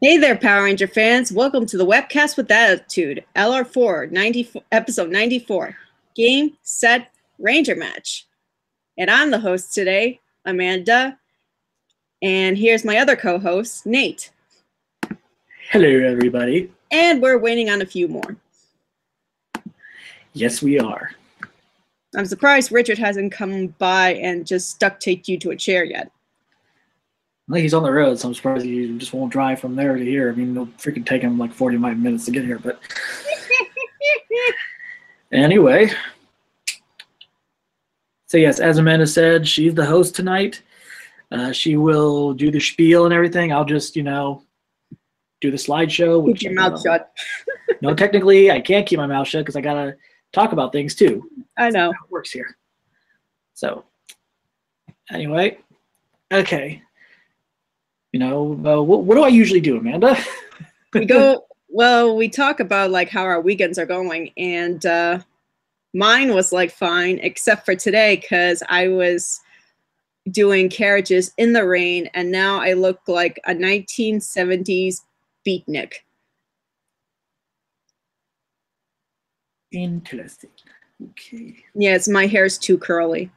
Hey there, Power Ranger fans. Welcome to the Webcast with Attitude, LR4, episode 94, Game, Set, Ranger Match. And I'm the host today, Amanda. And here's my other co-host, Nate. Hello, everybody. And we're waiting on a few more. Yes, we are. I'm surprised Richard hasn't come by and just duct taped you to a chair yet. Well, he's on the road, so I'm surprised he just won't drive from there to here. I mean, it'll freaking take him like 45 minutes to get here, but anyway. So yes, as Amanda said, she's the host tonight. She will do the spiel and everything. I'll just, do the slideshow. Keep your mouth shut. No, technically, I can't keep my mouth shut because I got to talk about things too. I know. That's how it works here. So, anyway, okay. What do I usually do, Amanda? We talk about like how our weekends are going, and mine was like fine, except for today because I was doing carriages in the rain, and now I look like a 1970s beatnik. Interesting. Okay. Yes, my hair's too curly.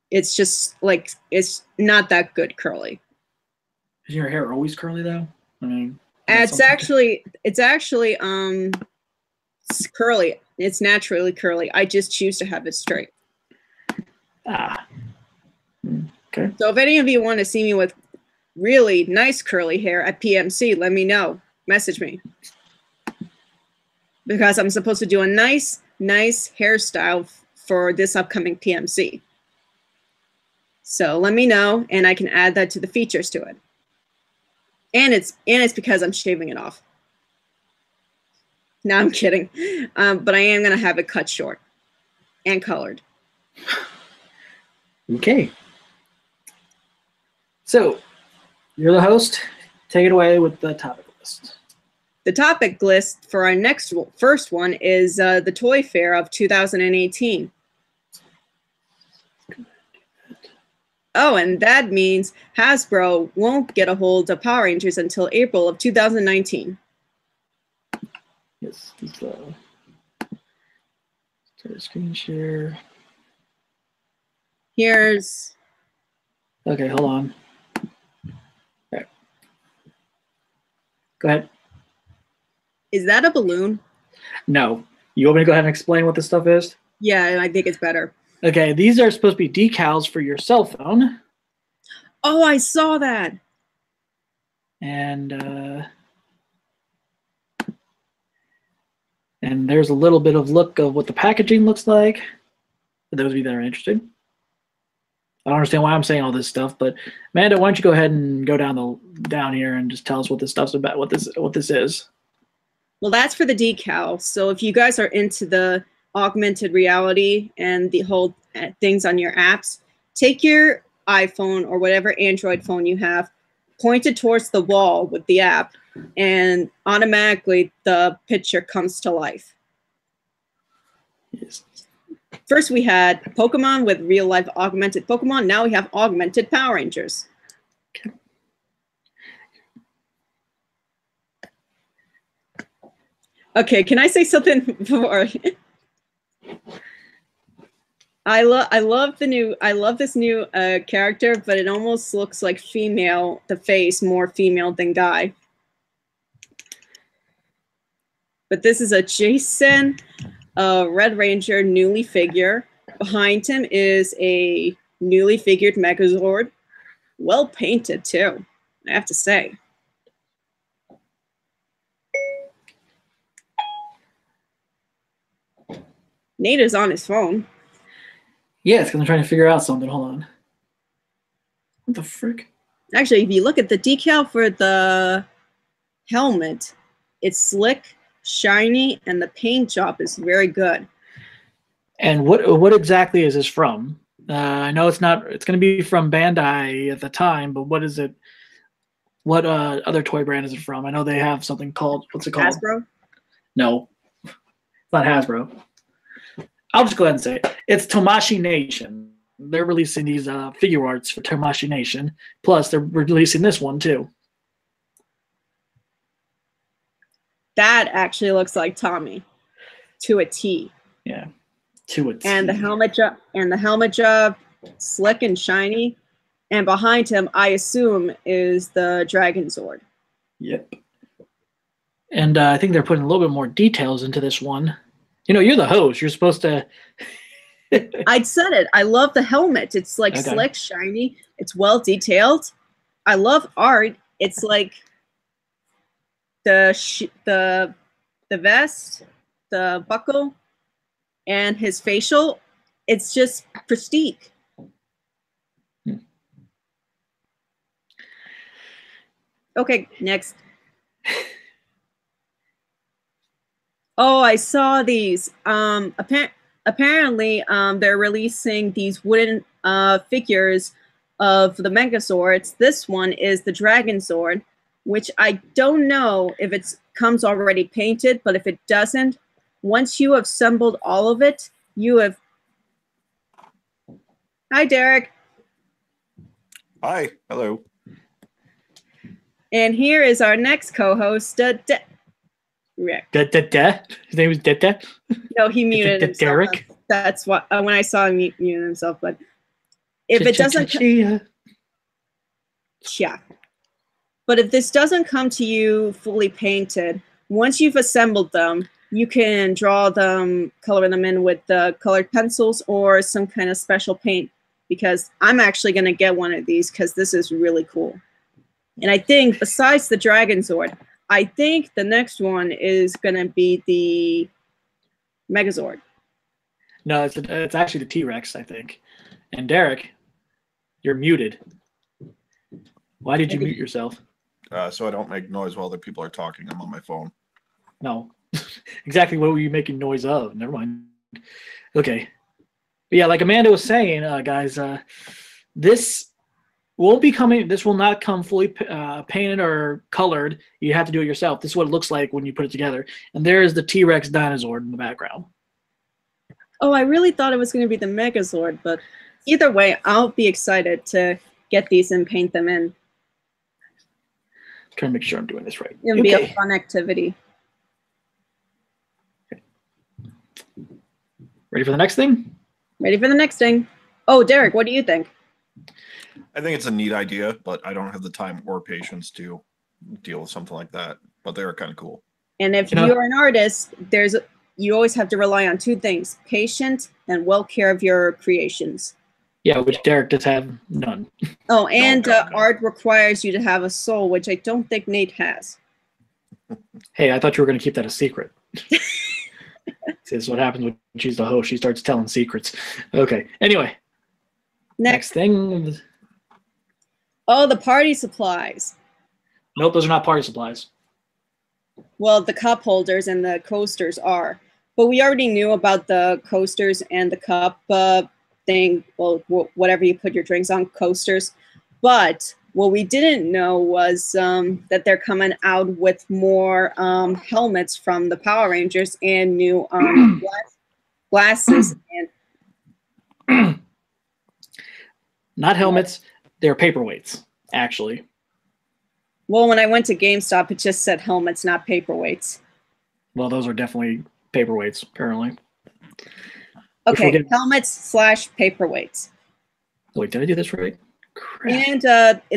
It's just like, it's not that good curly. Is your hair always curly though? I mean, it's actually it's curly. It's naturally curly. I just choose to have it straight. Okay. So if any of you want to see me with really nice curly hair at PMC, let me know. Message me. Because I'm supposed to do a nice hairstyle for this upcoming PMC. So let me know, and I can add that to the features to it. And it's because I'm shaving it off. No, I'm kidding. But I am gonna have it cut short and colored. Okay. So, you're the host. Take it away with the topic list. The topic list for our first one is the Toy Fair of 2018. Oh, and that means Hasbro won't get a hold of Power Rangers until April of 2019. Yes, start a screen share. Here's... Okay, hold on. All right. Go ahead. Is that a balloon? No. You want me to go ahead and explain what this stuff is? Yeah, I think it's better. Okay, these are supposed to be decals for your cell phone. Oh, I saw that. And there's a little bit of look of what the packaging looks like. For those of you that are interested. I don't understand why I'm saying all this stuff, but Amanda, why don't you go ahead and go down here and just tell us what this stuff's about, what this is. Well, that's for the decal. So if you guys are into the augmented reality and the whole things on your apps, take your iPhone or whatever Android phone you have, point it towards the wall with the app, and automatically the picture comes to life. Yes. First we had Pokemon with real life augmented Pokemon. Now we have augmented Power Rangers. Okay, can I say something before? I love this new character, but it almost looks like female, the face more female than guy. But this is a Jason Red Ranger newly figure. Behind him is a newly figured Megazord. Well painted too, I have to say. Nate is on his phone. Yes, because I'm trying to figure out something. Hold on. What the frick? Actually, if you look at the decal for the helmet, it's slick, shiny, and the paint job is very good. And what exactly is this from? I know it's going to be from Bandai at the time, but what is it? What other toy brand is it from? I know they have something called, what's it called? Hasbro? No, it's not Hasbro. I'll just go ahead and say it. It's Tomashi Nation. They're releasing these figure arts for Tomashi Nation. Plus, they're releasing this one too. That actually looks like Tommy to a T. Yeah, to a T. And the helmet job, slick and shiny. And behind him, I assume, is the Dragon Zord. Yep. And I think they're putting a little bit more details into this one. You know, you're the host. You're supposed to. I'd said it. I love the helmet. It's like slick, shiny. It's well detailed. I love art. It's like the vest, the buckle, and his facial. It's just prestige. Okay, next. Oh, I saw these. Apparently, they're releasing these wooden figures of the Megazords. This one is the Dragon Zord, which I don't know if it comes already painted, but if it doesn't, once you have assembled all of it, you have... Hi, Derek. Hi. Hello. And here is our next co-host, Rick. His name was Detta? No, he muted himself. Derek? That's what, when I saw him mute himself, but if it doesn't... Yeah. But if this doesn't come to you fully painted, once you've assembled them, you can draw them, color them in with the colored pencils or some kind of special paint, because I'm actually going to get one of these because this is really cool. And I think besides the Dragon Zord, I think the next one is going to be the Megazord. No, it's actually the T-Rex, I think. And Derek, you're muted. Why did you mute yourself? So I don't make noise while other people are talking. I'm on my phone. No. Exactly what were you making noise of? Never mind. Okay. But yeah, like Amanda was saying, guys, this won't be coming. This will not come fully painted or colored. You have to do it yourself. This is what it looks like when you put it together. And there is the T-Rex dinosaur in the background. Oh, I really thought it was going to be the Megazord, but either way, I'll be excited to get these and paint them in. Trying to make sure I'm doing this right. It'll be a fun activity. Ready for the next thing? Ready for the next thing. Oh, Derek, what do you think? I think it's a neat idea, but I don't have the time or patience to deal with something like that. But they are kind of cool. And if you're an artist, you always have to rely on two things: patience and well care of your creations. Yeah, which Derek does have none. Oh, and art requires you to have a soul, which I don't think Nate has. Hey, I thought you were going to keep that a secret. This is what happens when she's the host. She starts telling secrets. Okay. Anyway. Next thing. Oh, the party supplies. Nope, those are not party supplies. Well, the cup holders and the coasters are. But we already knew about the coasters and the cup thing. Well, whatever you put your drinks on, coasters. But what we didn't know was that they're coming out with more helmets from the Power Rangers and new glasses. And not helmets, they're paperweights, actually. Well, when I went to GameStop, it just said helmets, not paperweights. Well, those are definitely paperweights, apparently. Okay, helmets / paperweights. Wait, did I do this right? Crap. And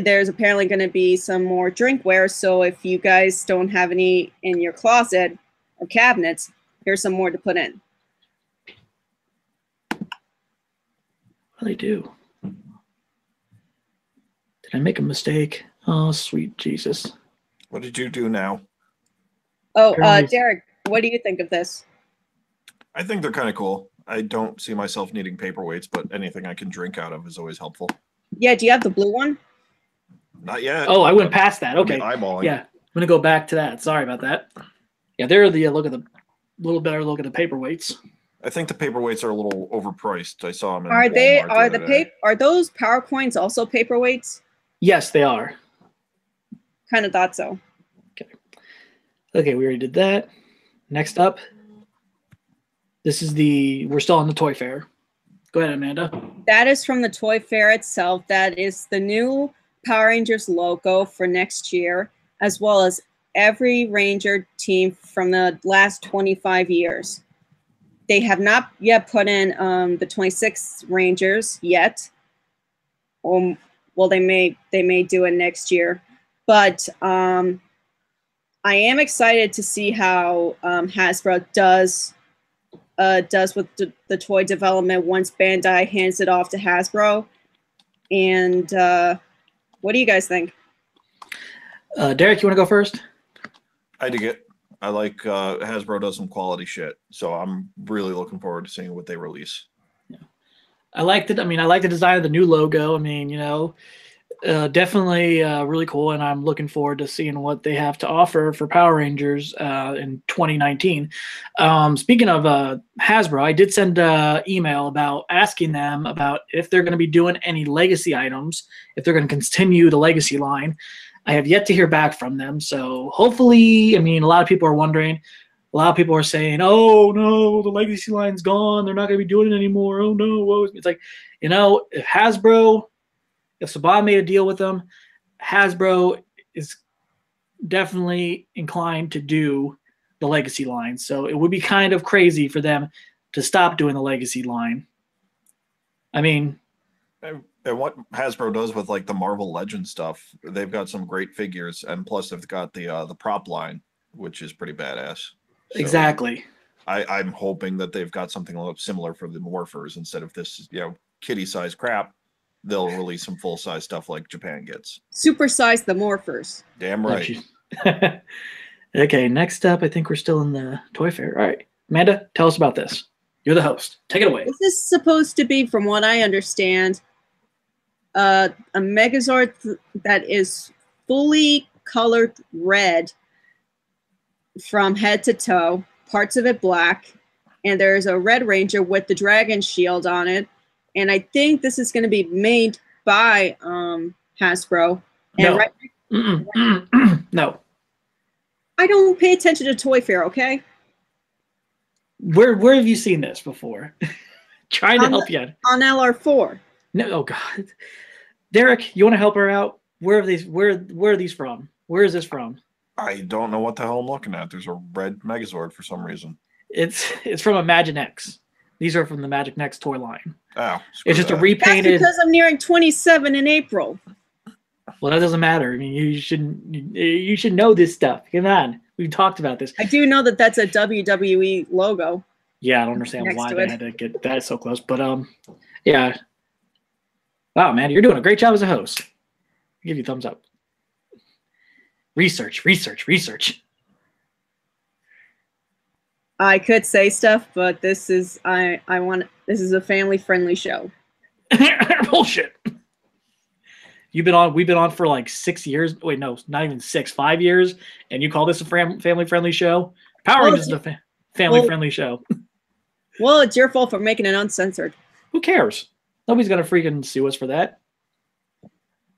there's apparently going to be some more drinkware, so if you guys don't have any in your closet or cabinets, here's some more to put in. What did I do? Did I make a mistake? Oh, sweet Jesus. What did you do now? Oh, Derek, what do you think of this? I think they're kind of cool. I don't see myself needing paperweights, but anything I can drink out of is always helpful. Yeah, do you have the blue one? Not yet. Oh, I went past that. Okay. Eyeballing. Yeah, I'm going to go back to that. Sorry about that. Yeah, there the little better look at the paperweights. I think the paperweights are a little overpriced. I saw them in are those power coins also paperweights? Yes, they are. Kind of thought so. Okay, we already did that. Next up, this is we're still on the Toy Fair. Go ahead, Amanda. That is from the Toy Fair itself. That is the new Power Rangers logo for next year, as well as every Ranger team from the last 25 years. They have not yet put in the 26 Rangers yet. Well, they may do it next year, but I am excited to see how Hasbro does with the toy development once Bandai hands it off to Hasbro. And what do you guys think? Derek, you want to go first? I dig it. I like Hasbro does some quality shit, so I'm really looking forward to seeing what they release. Yeah. I liked it. I mean, I like the design of the new logo. I mean, definitely really cool, and I'm looking forward to seeing what they have to offer for Power Rangers in 2019. Speaking of Hasbro, I did send an email about asking them about if they're going to be doing any legacy items, if they're going to continue the legacy line. I have yet to hear back from them, so hopefully, I mean, a lot of people are wondering. A lot of people are saying, oh, no, the legacy line's gone. They're not going to be doing it anymore. Oh, no. It's like, if Hasbro, if Saban made a deal with them, Hasbro is definitely inclined to do the legacy line. So it would be kind of crazy for them to stop doing the legacy line. I mean, and what Hasbro does with like the Marvel Legends stuff, they've got some great figures, and plus they've got the prop line, which is pretty badass. So exactly. I'm hoping that they've got something a little similar for the Morphers instead of this, kitty-sized crap. They'll release some full-size stuff like Japan gets. Supersize the Morphers. Damn right. Okay, next up, I think we're still in the Toy Fair. All right, Amanda, tell us about this. You're the host. Take it away. This is supposed to be, from what I understand, a Megazord that is fully colored red from head to toe, parts of it black, and there's a Red Ranger with the dragon shield on it. And I think this is going to be made by Hasbro. And no. No. I don't pay attention to Toy Fair, okay? Where have you seen this before? Trying to help you out. On LR4. No, oh God. Derek, you want to help her out? Where are these from? Where is this from? I don't know what the hell I'm looking at. There's a red Megazord for some reason. It's from Imaginext. These are from the Imaginext toy line. Oh, it's just a repainted. That's because I'm nearing 27 in April. Well, that doesn't matter. I mean, you should know this stuff. Come on, we've talked about this. I do know that that's a WWE logo. Yeah, I don't understand why they had to get that so close, but yeah. Wow, man, you're doing a great job as a host. I'll give you a thumbs up. Research. I could say stuff, but this is this is a family-friendly show. Bullshit. We've been on for like 6 years. Wait, no, not even 6, 5 years, and you call this a family-friendly show? Power Rangers is a family-friendly show. Well, it's your fault for making it uncensored. Who cares? Nobody's gonna freaking sue us for that.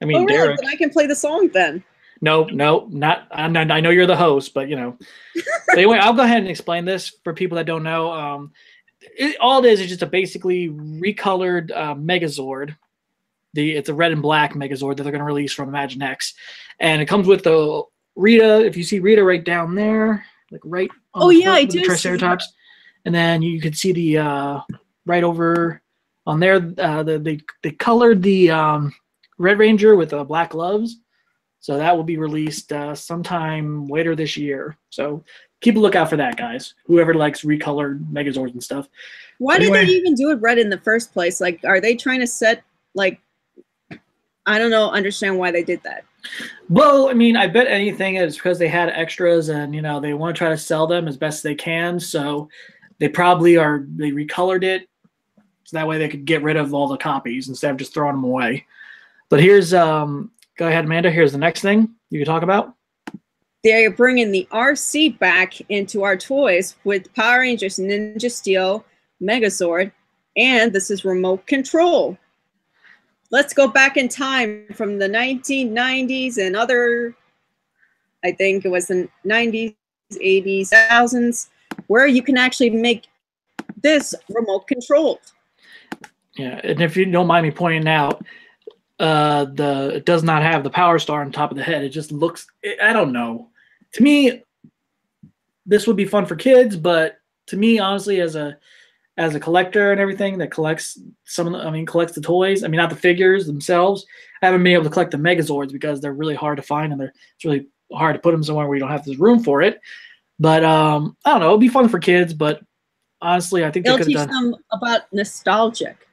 I mean, really? Derek. Then I can play the song then. No, not. I know you're the host, but But anyway, I'll go ahead and explain this for people that don't know. All it is just a basically recolored Megazord. It's a red and black Megazord that they're going to release from Imaginext, and it comes with the Rita. If you see Rita right down there, like right. On the I do. Triceratops, and then you can see the right over on there. They colored the Red Ranger with black gloves. So that will be released sometime later this year. So keep a lookout for that, guys. Whoever likes recolored Megazords and stuff. Why did they even do it red in the first place? Like, are they trying to set, like, I don't know, understand why they did that. Well, I mean, I bet anything is because they had extras and, they want to try to sell them as best they can. So they probably they recolored it. So that way they could get rid of all the copies instead of just throwing them away. But here's... Go ahead, Amanda. Here's the next thing you can talk about. They're bringing the RC back into our toys with Power Rangers Ninja Steel, Megazord, and this is remote control. Let's go back in time from the 1990s and other, I think it was the 90s, 80s, 2000s, where you can actually make this remote controlled. Yeah, and if you don't mind me pointing out, it does not have the Power Star on top of the head. It just looks, I don't know. to me, this would be fun for kids, but to me, honestly, as a collector and everything that collects collects the toys. I mean, not the figures themselves. I haven't been able to collect the Megazords because they're really hard to find and it's really hard to put them somewhere where you don't have the room for it. But I don't know. It'd be fun for kids, but honestly, I think they It'll could teach have done. them about nostalgic.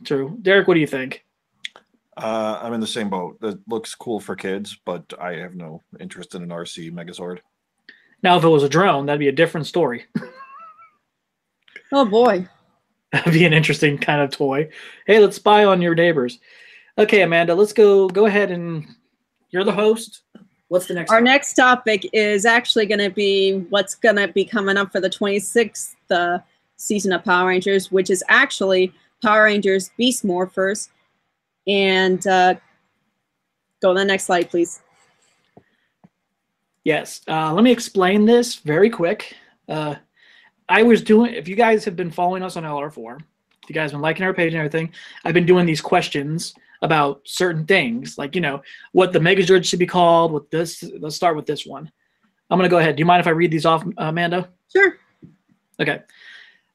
True. Derek, what do you think? I'm in the same boat. It looks cool for kids, but I have no interest in an RC Megazord. Now, if it was a drone, that'd be a different story. Oh boy. That'd be an interesting kind of toy. Hey, let's spy on your neighbors. Okay, Amanda, let's go ahead and you're the host. What's the next Our topic? next topic is actually going to be what's going to be coming up for the 26th season of Power Rangers, which is actually Power Rangers Beast Morphers. And go to the next slide, please. Yes. Let me explain this very quick. I was doing, if you guys have been following us on LR4, if you guys have been liking our page and everything, I've been doing these questions about certain things, like, what the Megazord should be called, with this. Let's start with this one. I'm going to go ahead. Do you mind if I read these off, Amanda? Sure. Okay.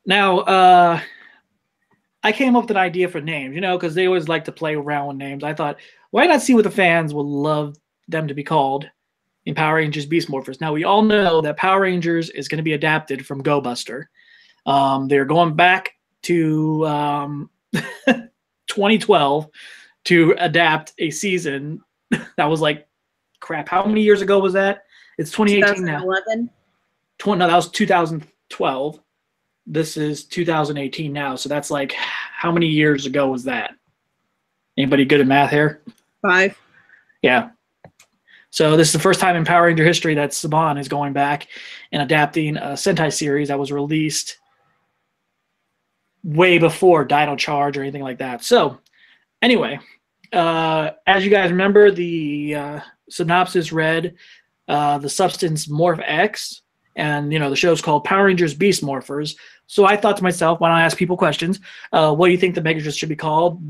Now, I came up with an idea for names, because they always like to play around with names. I thought, why not see what the fans would love them to be called in Power Rangers Beast Morphers? Now, we all know that Power Rangers is going to be adapted from Go Buster. They're going back to 2012 to adapt a season that was like, crap, how many years ago was that? It's 2018 now. 2011? No, that was 2012. This is 2018 now. So that's like, how many years ago was that? Anybody good at math here? 5. Yeah. So this is the first time in Power Ranger history that Saban is going back and adapting a Sentai series that was released way before Dino Charge or anything like that. So anyway, as you guys remember, the synopsis read the substance Morph X, and the show's called Power Rangers Beast Morphers. So I thought to myself, why not ask people questions? What do you think the Megazord should be called?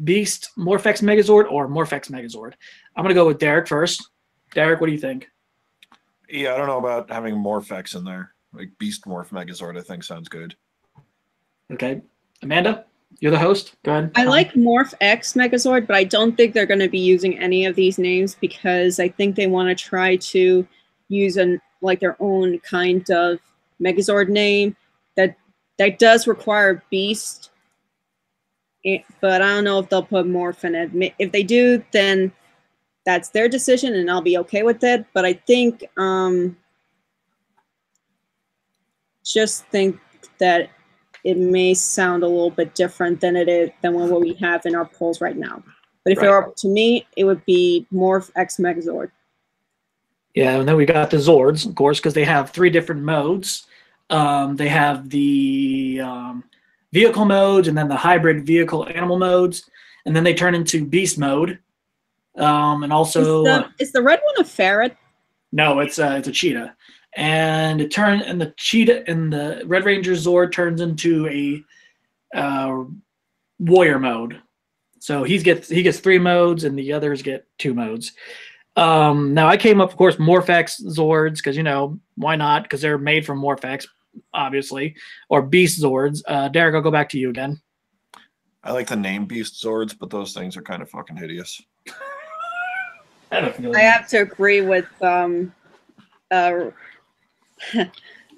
Beast Morph X Megazord or Morph X Megazord? I'm going to go with Derek first. Derek, what do you think? Yeah, I don't know about having Morphex in there. Like Beast Morph Megazord, I think sounds good. Okay. Amanda, you're the host. Go ahead. I like Morph X Megazord, but I don't think they're going to be using any of these names because I think they want to try to use their own kind of Megazord name that does require Beast, but I don't know if they'll put Morph in it. If they do, then that's their decision, and I'll be okay with it. But I think, just think that it may sound a little bit different than what we have in our polls right now. But if it were up to me, it would be Morph X Megazord. Yeah, and then we got the Zords, of course, because they have 3 different modes. They have the vehicle modes, and then the hybrid vehicle animal modes, and then they turn into beast mode. And also, is the red one a ferret? No, it's a cheetah, and the cheetah and the Red Ranger Zord turns into a warrior mode. So he gets 3 modes, and the others get 2 modes. Now I came up, of course, Morphex Zords, because why not? Because they're made from Morphex, obviously, or Beast Zords. Derek, I'll go back to you again. I like the name Beast Zords, but those things are kind of fucking hideous. I have to agree with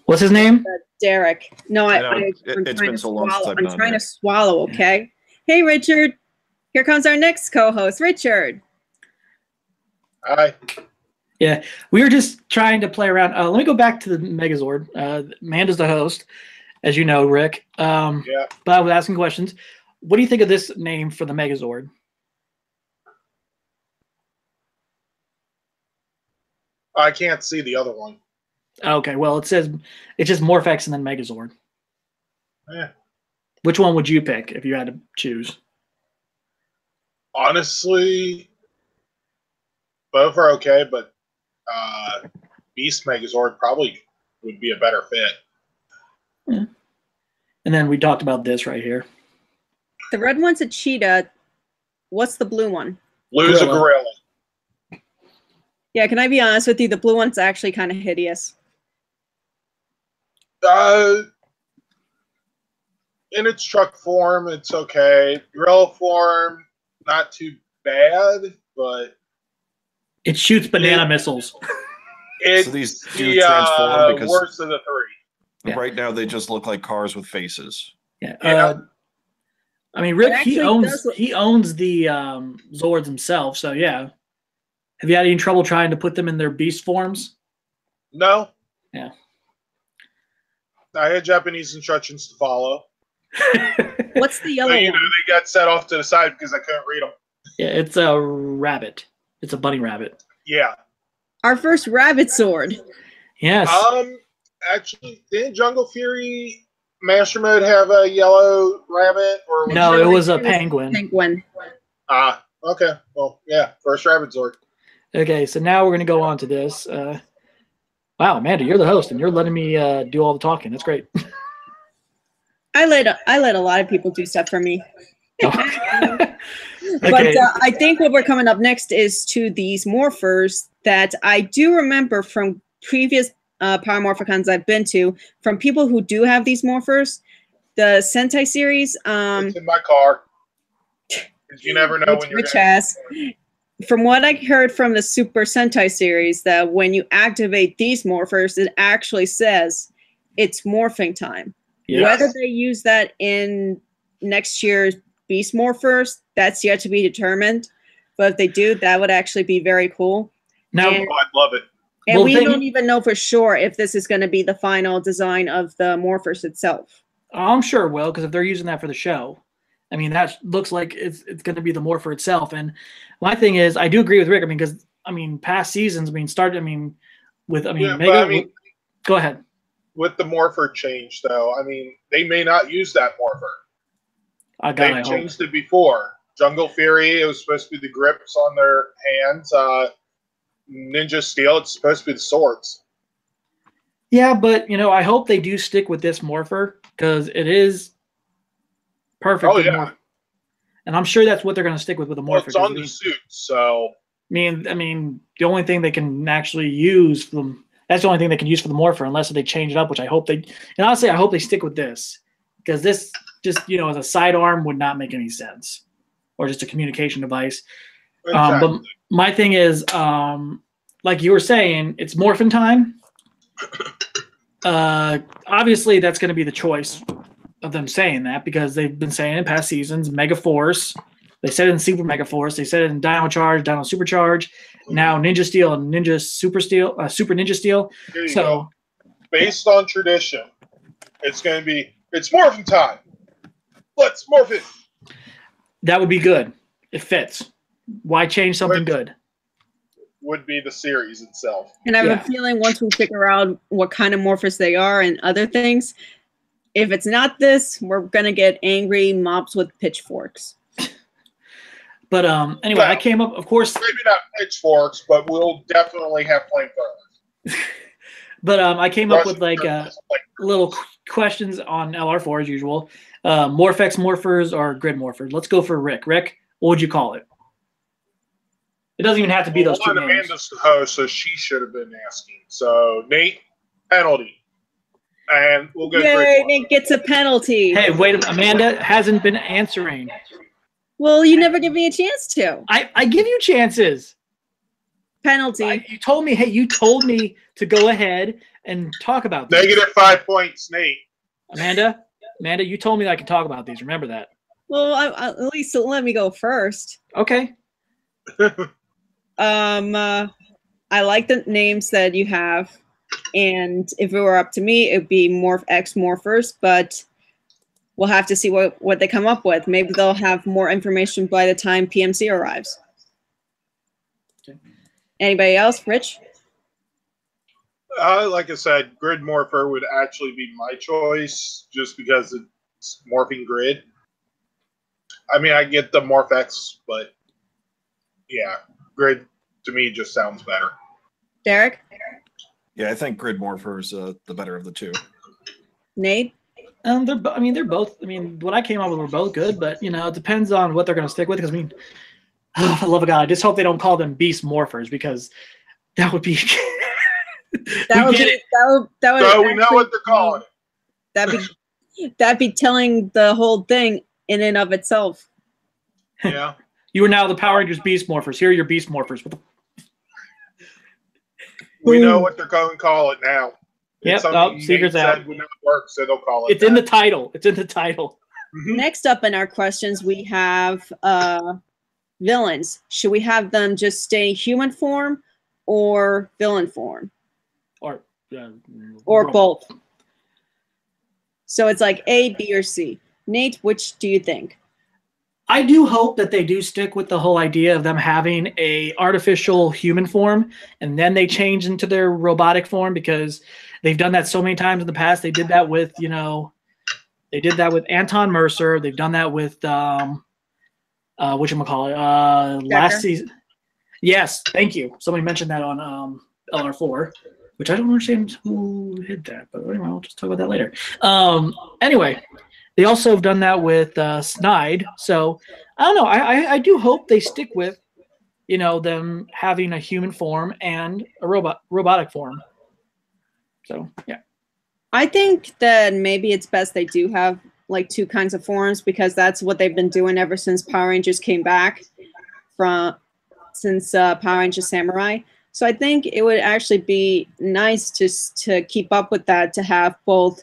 what's his name? Derek. No, it's been so long since I've been on trying here. to swallow. Okay. Hey, Richard. Here comes our next co-host, Richard. Hi. Yeah, we were just trying to play around. Let me go back to the Megazord. Amanda's the host, as you know, Rick. Yeah. But I was asking questions. What do you think of this name for the Megazord? I can't see the other one. Okay, well, it's just Morphex and then Megazord. Yeah. Which one would you pick if you had to choose? Honestly, both are okay, but Beast Megazord probably would be a better fit. Yeah. And then we talked about this right here. The red one's a cheetah. What's the blue one? Blue's a gorilla. Yeah, can I be honest with you? The blue one's actually kind of hideous. In its truck form, it's okay. Gorilla form, not too bad, but It shoots banana missiles. it's So these do transform because worst of the three. Yeah. right now they just look like cars with faces. Yeah. Yeah. I mean, Rick, It he actually owns does look- he owns the Zords himself, so yeah. Have you had any trouble trying to put them in their beast forms? No. Yeah. I had Japanese instructions to follow. What's the yellow So, one? they got set off to the side because I couldn't read them. Yeah, it's a rabbit. It's a bunny rabbit. Yeah. Our first rabbit sword. Yes. Actually, didn't Jungle Fury Master Mode have a yellow rabbit? Or No, it was a penguin. Penguin. Okay. Well, yeah, first rabbit sword. Okay, so now we're going to go on to this. Wow, Amanda, you're the host, and you're letting me do all the talking. That's great. I let a lot of people do stuff for me. Okay. But I think what we're coming up next is to these morphers that I do remember from previous Power Morphicons I've been to, from people who do have these morphers. The Sentai series. It's in my car. You never know when you're Rich ass. From what I heard from the Super Sentai series, that when you activate these morphers, it actually says it's morphing time. Yes. Whether they use that in next year's Beast Morphers, that's yet to be determined. But if they do, that would actually be very cool. Now, And- I'd love it. And Well, we then- don't even know for sure if this is going to be the final design of the Morphers itself. I'm sure it will, because if they're using that for the show, I mean, that looks like it's going to be the morpher itself. And my thing is, I do agree with Rick. I mean, because past seasons, Yeah, Mega. but, Go ahead. with the morpher change, though, they may not use that morpher. I They've hope. changed it before. Jungle Fury, it was supposed to be the grips on their hands. Ninja Steel, it's supposed to be the swords. Yeah, but I hope they do stick with this morpher, because it is perfect. Oh, with yeah. morph. And I'm sure that's what they're going to stick with the Well, morpher. it's on 'cause the suit, so I mean, the only thing they can actually use for them, that's the only thing they can use for the morpher, unless they change it up, which I hope they, and honestly, I hope they stick with this, because this just, as a sidearm would not make any sense, or just a communication device. exactly. But my thing is, like you were saying, it's morphin time. Obviously, that's going to be the choice of them saying that, because they've been saying in past seasons, Mega Force. They said it in Super Mega Force. They said it in Dino Charge, Dino Supercharge. Now Ninja Steel and Ninja Super Steel, Super Ninja Steel. Here you So go. Based on tradition, it's going to be, it's morphin' time. Let's morph it. that would be good. It fits. Why change something good? Would be the series itself. And I have Yeah. a feeling once we figure out what kind of Morphers they are and other things, if it's not this, we're going to get angry mobs with pitchforks. But anyway, I came up, of course. Maybe not pitchforks, but we'll definitely have flamethrowers. But I came up with Russian little questions on LR4 as usual. Morphex morphers or grid morphers. Let's go for Rick. Rick, what would you call it? It doesn't even have to be those two Well, names. Amanda's the host, so she should have been asking. So Nate, penalty, and we'll go. Yay, Grid Nick gets a penalty. Hey, wait, Amanda hasn't been answering. Well, you never give me a chance to. I give you chances. Penalty. You told me to go ahead and talk about this. Negative 5 points, Nate. Amanda, you told me that I could talk about these. Remember that. Well, at least let me go first. Okay. I like the names that you have, and if it were up to me, it'd be Morph-X Morphers, but we'll have to see what they come up with. Maybe they'll have more information by the time PMC arrives. Okay. Anybody else? Rich? Like I said, Grid Morpher would actually be my choice, just because it's morphing grid. I get the Morph-X, but yeah, Grid to me just sounds better. Derek? Yeah, I think Grid Morpher is the better of the two. Nate? They're both. What I came up with were both good, but it depends on what they're going to stick with. Because for the love of God, I just hope they don't call them beast morphers, because That would be. That would get be it. that would So we know actually what they're calling it. that'd be telling the whole thing in and of itself. Yeah. You are now the Power Rangers Beast Morphers. Here are your Beast Morphers. What the We know what they're going to call it now. Yep, It's something Nate secret's said out. would not work, so they'll call it It's in the that. title. It's in the title. Mhm. Next up in our questions, we have villains. Should we have them just stay human form or villain form? Or Or Robot. both? So it's like A, B, or C. Nate, which do you think? I do hope that they do stick with the whole idea of them having a artificial human form and then they change into their robotic form, because they've done that so many times in the past. They did that with, they did that with Anton Mercer. They've done that with whatchamacallit, last season. Yes, thank you. Somebody mentioned that on LR4, which I don't understand who did that, but anyway, I'll just talk about that later. Anyway, they also have done that with Snide. So I don't know. I do hope they stick with, them having a human form and a robotic form. So yeah. I think that maybe it's best they do have like two kinds of forms, because that's what they've been doing ever since Power Rangers came back Power Rangers Samurai. So I think it would actually be nice just to keep up with that, to have both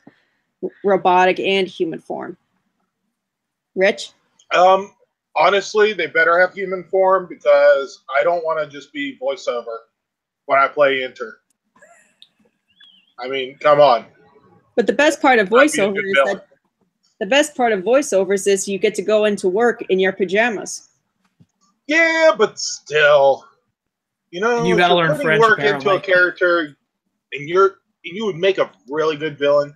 robotic and human form. Rich? Honestly, they better have human form, because I don't want to just be voiceover when I play Enter. I mean, come on. But the best part of I'd be a voiceover good is villain. that the best part of voiceovers is you get to go into work in your pajamas. Yeah, but still, You gotta if you're learn putting French, work into a apparently. character, and you would make a really good villain.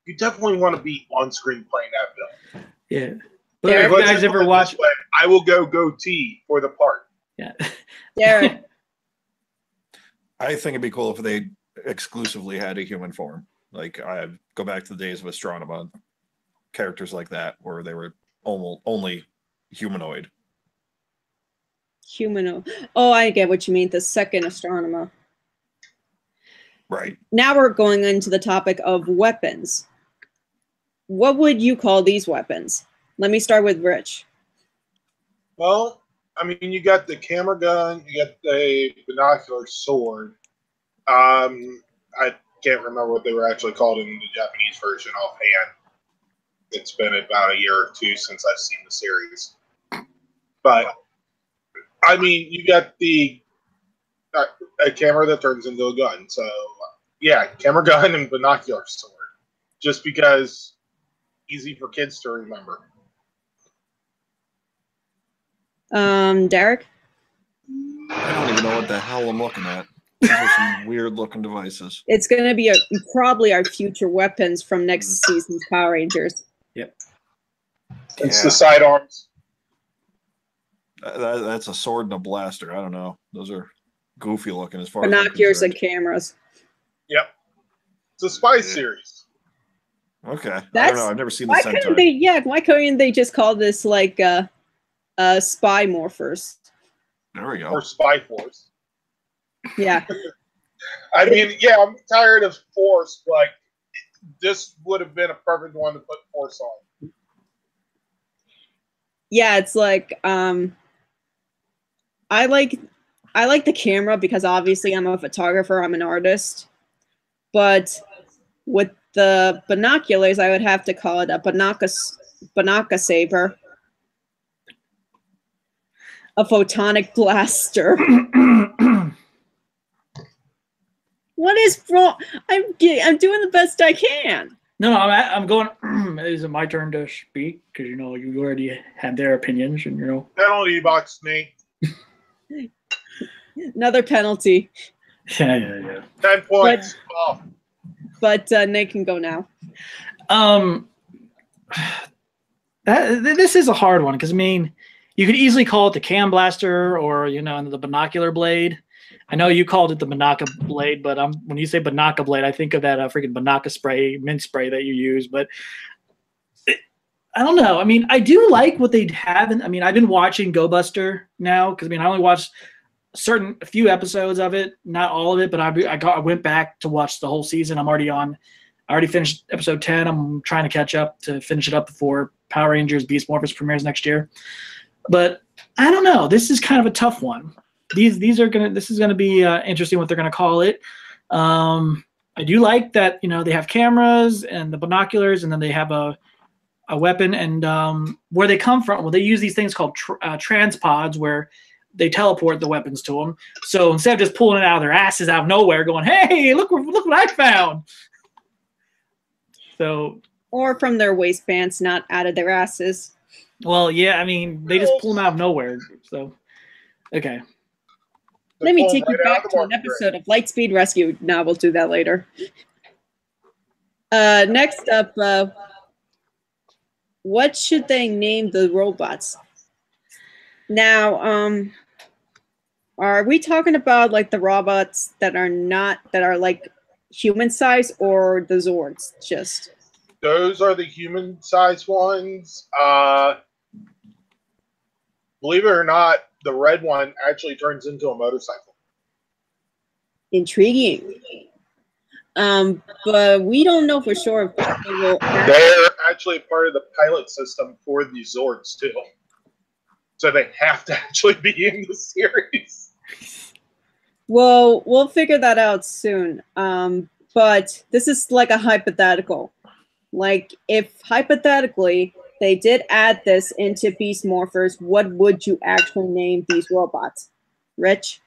You definitely want to be on screen playing that villain. Yeah. But Derek, have you Let's guys just ever put it watched? this way, I will go goatee for the part. Yeah. Derek, I think it'd be cool if they exclusively had a human form. Like I go back to the days of Astronema, characters like that, where they were almost only humanoid. humano. Oh, I get what you mean. The second astronomer. Right. Now we're going into the topic of weapons. What would you call these weapons? Let me start with Rich. Well, I mean, you got the camera gun, you got the binocular sword. I can't remember what they were actually called in the Japanese version offhand. It's been about a year or two since I've seen the series. But, I mean, you got the a camera that turns into a gun. So, yeah, camera gun and binocular sword. Just because easy for kids to remember. Derek? I don't even know what the hell I'm looking at. These are some weird looking devices. It's going to be probably our future weapons from next season's Power Rangers. It's the sidearms. That's a sword and a blaster. I don't know. Those are goofy looking as far as Binoculars I'm and cameras. Yep. It's a spy series. concerned. Okay. I That's- don't know. I've never seen the Why couldn't Centaur. they? Yeah, why couldn't they just call this like spy morphers? There we go. Or Spy Force. Yeah. I mean, yeah, I'm tired of Force, but this would have been a perfect one to put Force on. Yeah, it's like I like the camera because obviously I'm a photographer, I'm an artist. But with the binoculars, I would have to call it a Banaka saber. A photonic blaster. What is wrong? I'm doing the best I can. No, I'm going. Is it my turn to speak? Because you already had their opinions, and Penalty box, Nate. Another penalty. Yeah. 10 points. Oh, But Nate can go now. This is a hard one because you could easily call it the cam blaster or the binocular blade. I know you called it the Banaka blade, but when you say Banaka blade, I think of that freaking Banaka spray, mint spray that you use. But I don't know. I do like what they have. I've been watching Go Buster now because I only watched a few episodes of it, not all of it, but I went back to watch the whole season. I already finished episode 10. I'm trying to catch up to finish it up before Power Rangers Beast Morphers premieres next year. But I don't know. This is kind of a tough one. This is gonna be interesting what they're gonna call it. I do like that, they have cameras and the binoculars, and then they have a weapon, and where they come from. Well, they use these things called transpods, where they teleport the weapons to them. So instead of just pulling it out of their asses out of nowhere, going, "Hey, look what I found!" So, or from their waistbands, not out of their asses. Well, yeah, I mean, they just pull them out of nowhere. So, okay. Let me take you back to an episode of Lightspeed Rescue. No, we'll do that later. Next up, what should they name the robots? Now, are we talking about like the robots that are like human size, or the Zords just? Those are the human size ones. Believe it or not, the red one actually turns into a motorcycle. Intriguing. But we don't know for sure if they will. They're actually part of the pilot system for the Zords too. So they have to actually be in the series. Well, we'll figure that out soon. But this is like a hypothetical. Like, if hypothetically they did add this into Beast Morphers, what would you actually name these robots? Rich?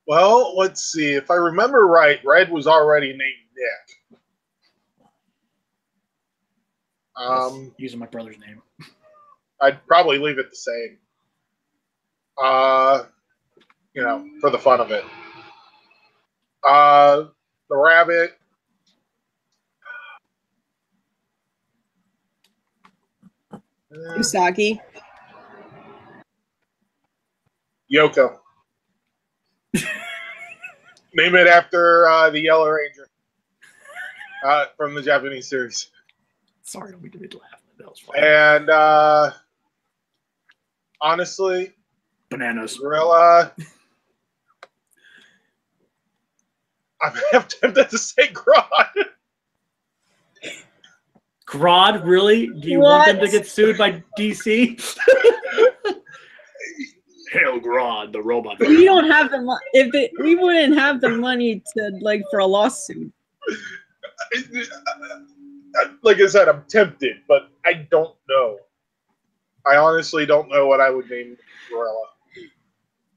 Well, let's see. If I remember right, Red was already named Nick. Using my brother's name. I'd probably leave it the same. For the fun of it. The rabbit. Usagi. Yoko. Name it after the Yellow Ranger from the Japanese series. Sorry, don't mean to be laughing. That was fun. And honestly, bananas. Gorilla. I'm tempted to say Grodd. Grodd, really? Do you want them to get sued by DC? Hail Grodd, the robot. We don't have the money. We wouldn't have the money to for a lawsuit. Like I said, I'm tempted, but I don't know. I honestly don't know what I would name Gorilla.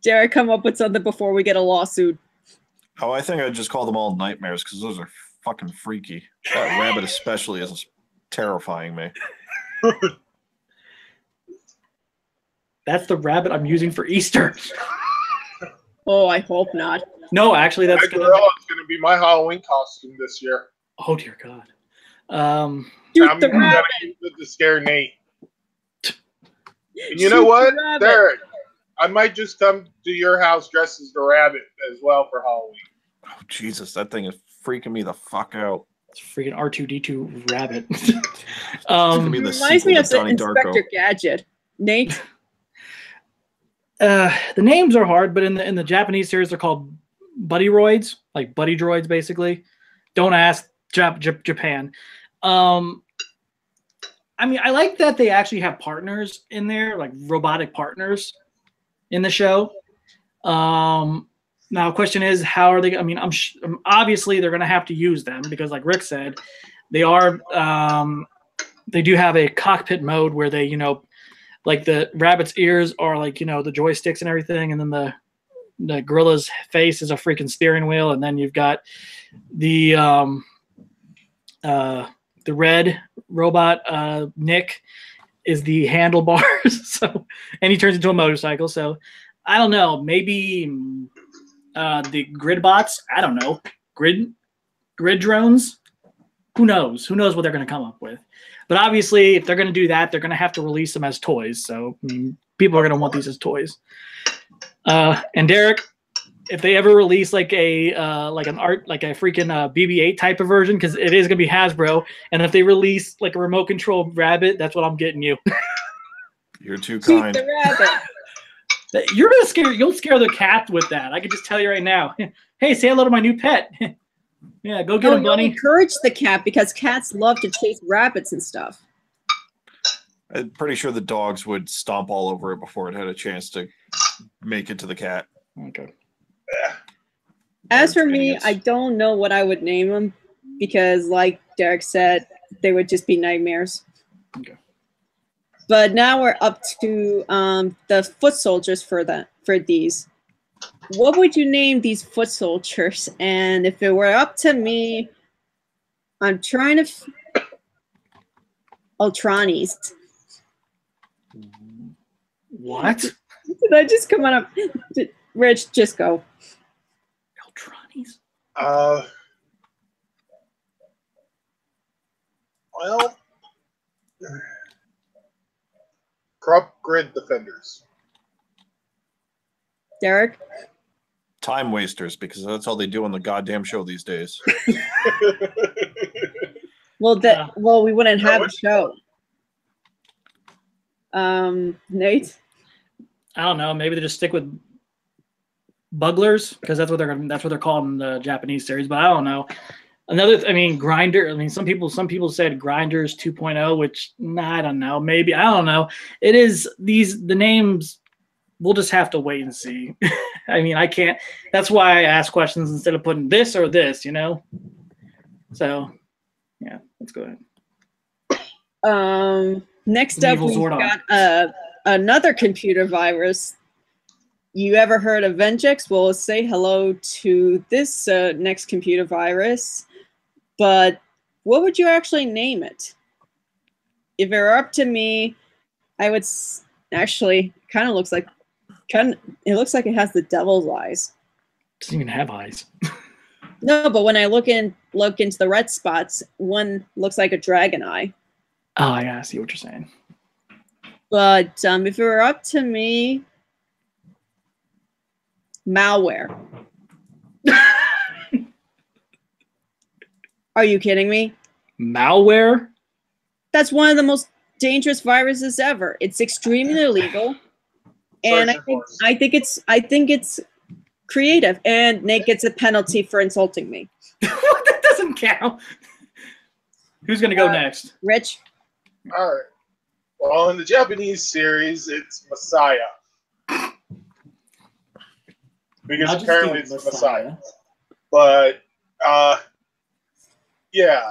Derek, come up with something before we get a lawsuit. Oh, I think I'd just call them all nightmares because those are fucking freaky. That rabbit especially is terrifying me. That's the rabbit I'm using for Easter. Oh, I hope not. No, actually, that's Gorilla is going to be my Halloween costume this year. Oh dear God. Shoot I'm the going rabbit. to use it to scare Nate. And you know what, Derek? I might just come to your house dressed as the rabbit as well for Halloween. Oh Jesus, that thing is freaking me the fuck out. It's freaking R2D2 rabbit. Reminds me of Inspector Gadget. Nate. The names are hard, but in the Japanese series, they're called buddy roids, like buddy droids, basically. Don't ask Japan. I mean, I like that they actually have partners in there, like robotic partners in the show. Now, question is, how are they? I mean, obviously they're going to have to use them because, like Rick said, they are. They do have a cockpit mode where they, like the rabbit's ears are like the joysticks and everything, and then the gorilla's face is a freaking steering wheel, and then you've got the red robot Nick is the handlebars. So, and he turns into a motorcycle. So, I don't know. Maybe the grid bots. I don't know. Grid drones. Who knows? Who knows what they're going to come up with? But obviously, if they're going to do that, they're going to have to release them as toys. So, I mean, people are going to want these as toys. And Derek, if they ever release like a freaking BB-8 type of version, because it is going to be Hasbro, and if they release like a remote control rabbit, that's what I'm getting you. You're too Shoot kind. the rabbit. You're gonna scare. You'll scare the cat with that. I can just tell you right now. Hey, say hello to my new pet. Yeah, go get him, you'll bunny. encourage the cat because cats love to chase rabbits and stuff. I'm pretty sure the dogs would stomp all over it before it had a chance to make it to the cat. Okay. As for me, Idiots. I don't know what I would name them because, like Derek said, they would just be nightmares. Okay. But now we're up to the foot soldiers for these. What would you name these foot soldiers? And if it were up to me, I'm trying to Ultranis. What? Did I just come on up? Rich, just go. Eltronis? Well, Corrupt Grid Defenders. Derek? Time wasters, because that's all they do on the goddamn show these days. Well, we wouldn't have a show. Nate? I don't know. Maybe they just stick with bugglers because that's what they're called in the Japanese series. But I don't know. Grinder. I mean, some people said Grinders 2.0, which I don't know. Maybe I don't know. It is the names. We'll just have to wait and see. I mean, I can't. That's why I ask questions instead of putting this or this. So, yeah. Let's go ahead. Next up, Evil we've Zordon. got another computer virus. You ever heard of Vengex? Well, let's say hello to this next computer virus. But what would you actually name it? If it were up to me, I would actually it looks like it has the devil's eyes. It doesn't even have eyes. No, but when I look into the red spots, one looks like a dragon eye. Oh, yeah, I see what you're saying. But if it were up to me, malware. Are you kidding me? Malware? That's one of the most dangerous viruses ever. It's extremely illegal, and I think it's creative. And Nate gets a penalty for insulting me. That doesn't count. Who's gonna go next? Rich. All right. Well, in the Japanese series, it's Messiah. Because Not just apparently the it's Messiah. But, yeah.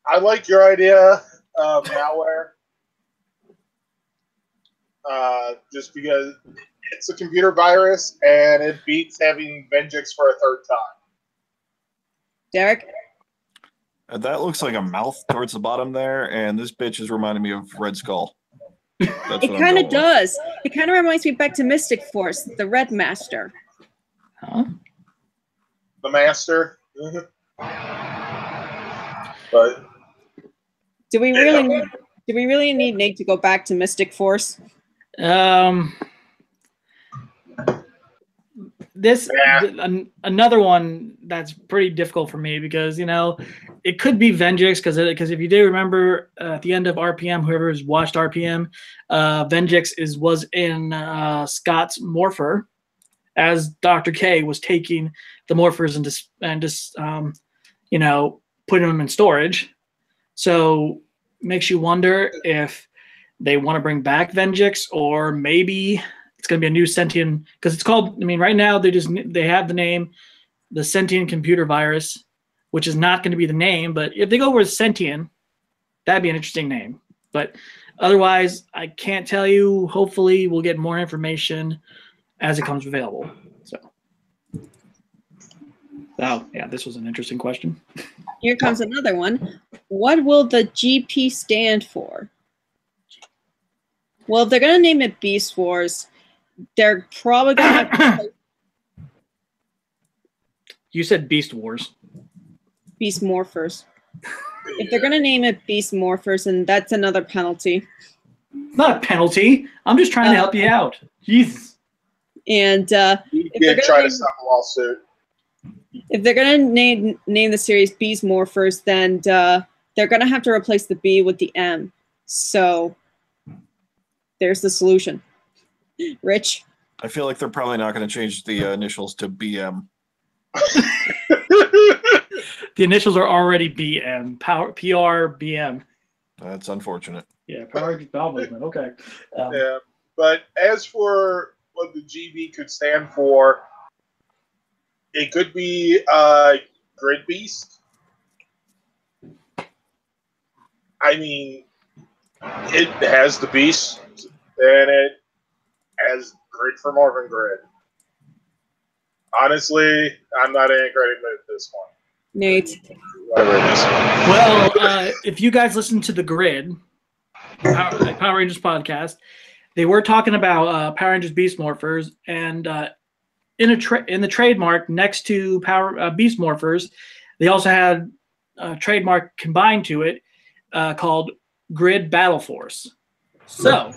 I like your idea of malware. Just because it's a computer virus and it beats having Vengex for a third time. Derek. That looks like a mouth towards the bottom there, and this bitch is reminding me of Red Skull. That's It what I'm kind going of with. does. It kind of reminds me back to Mystic Force, the Red Master. Huh? The Master. But Do we really need Nate to go back to Mystic Force? Another one that's pretty difficult for me because it could be Vengex because if you do remember at the end of RPM, whoever's watched RPM, Vengex was in Scott's Morpher as Dr. K was taking the Morphers and just putting them in storage. So makes you wonder if they want to bring back Vengex or maybe it's going to be a new sentient because it's called. I mean, right now they have the name, the sentient computer virus, which is not going to be the name. But if they go with sentient, that'd be an interesting name. But otherwise, I can't tell you. Hopefully, we'll get more information as it comes available. So, yeah, this was an interesting question. Here comes another one. What will the GP stand for? Well, if they're going to name it Beast Wars, they're probably going to have to You said Beast Wars. Beast Morphers. If they're going to name it Beast Morphers, and that's another penalty. Not a penalty. I'm just trying to help you out. Jesus. And you did try to stop a lawsuit. if they're going to name the series Beast Morphers, then they're going to have to replace the B with the M. So there's the solution. Rich? I feel like they're probably not going to change the initials to BM. The initials are already BM. PRBM. That's unfortunate. Yeah, Power Rangers Bowel Movement. Okay. Yeah, but as for what the GB could stand for, it could be Grid Beast. I mean, it has the Beast, and it has Grid for Morphin Grid. Honestly, I'm not in a great mood this one. Nate. Whatever it is. Well, if you guys listen to the Grid Power Rangers podcast, they were talking about Power Rangers Beast Morphers, and in the trademark next to Power Beast Morphers, they also had a trademark combined to it called Grid Battle Force. So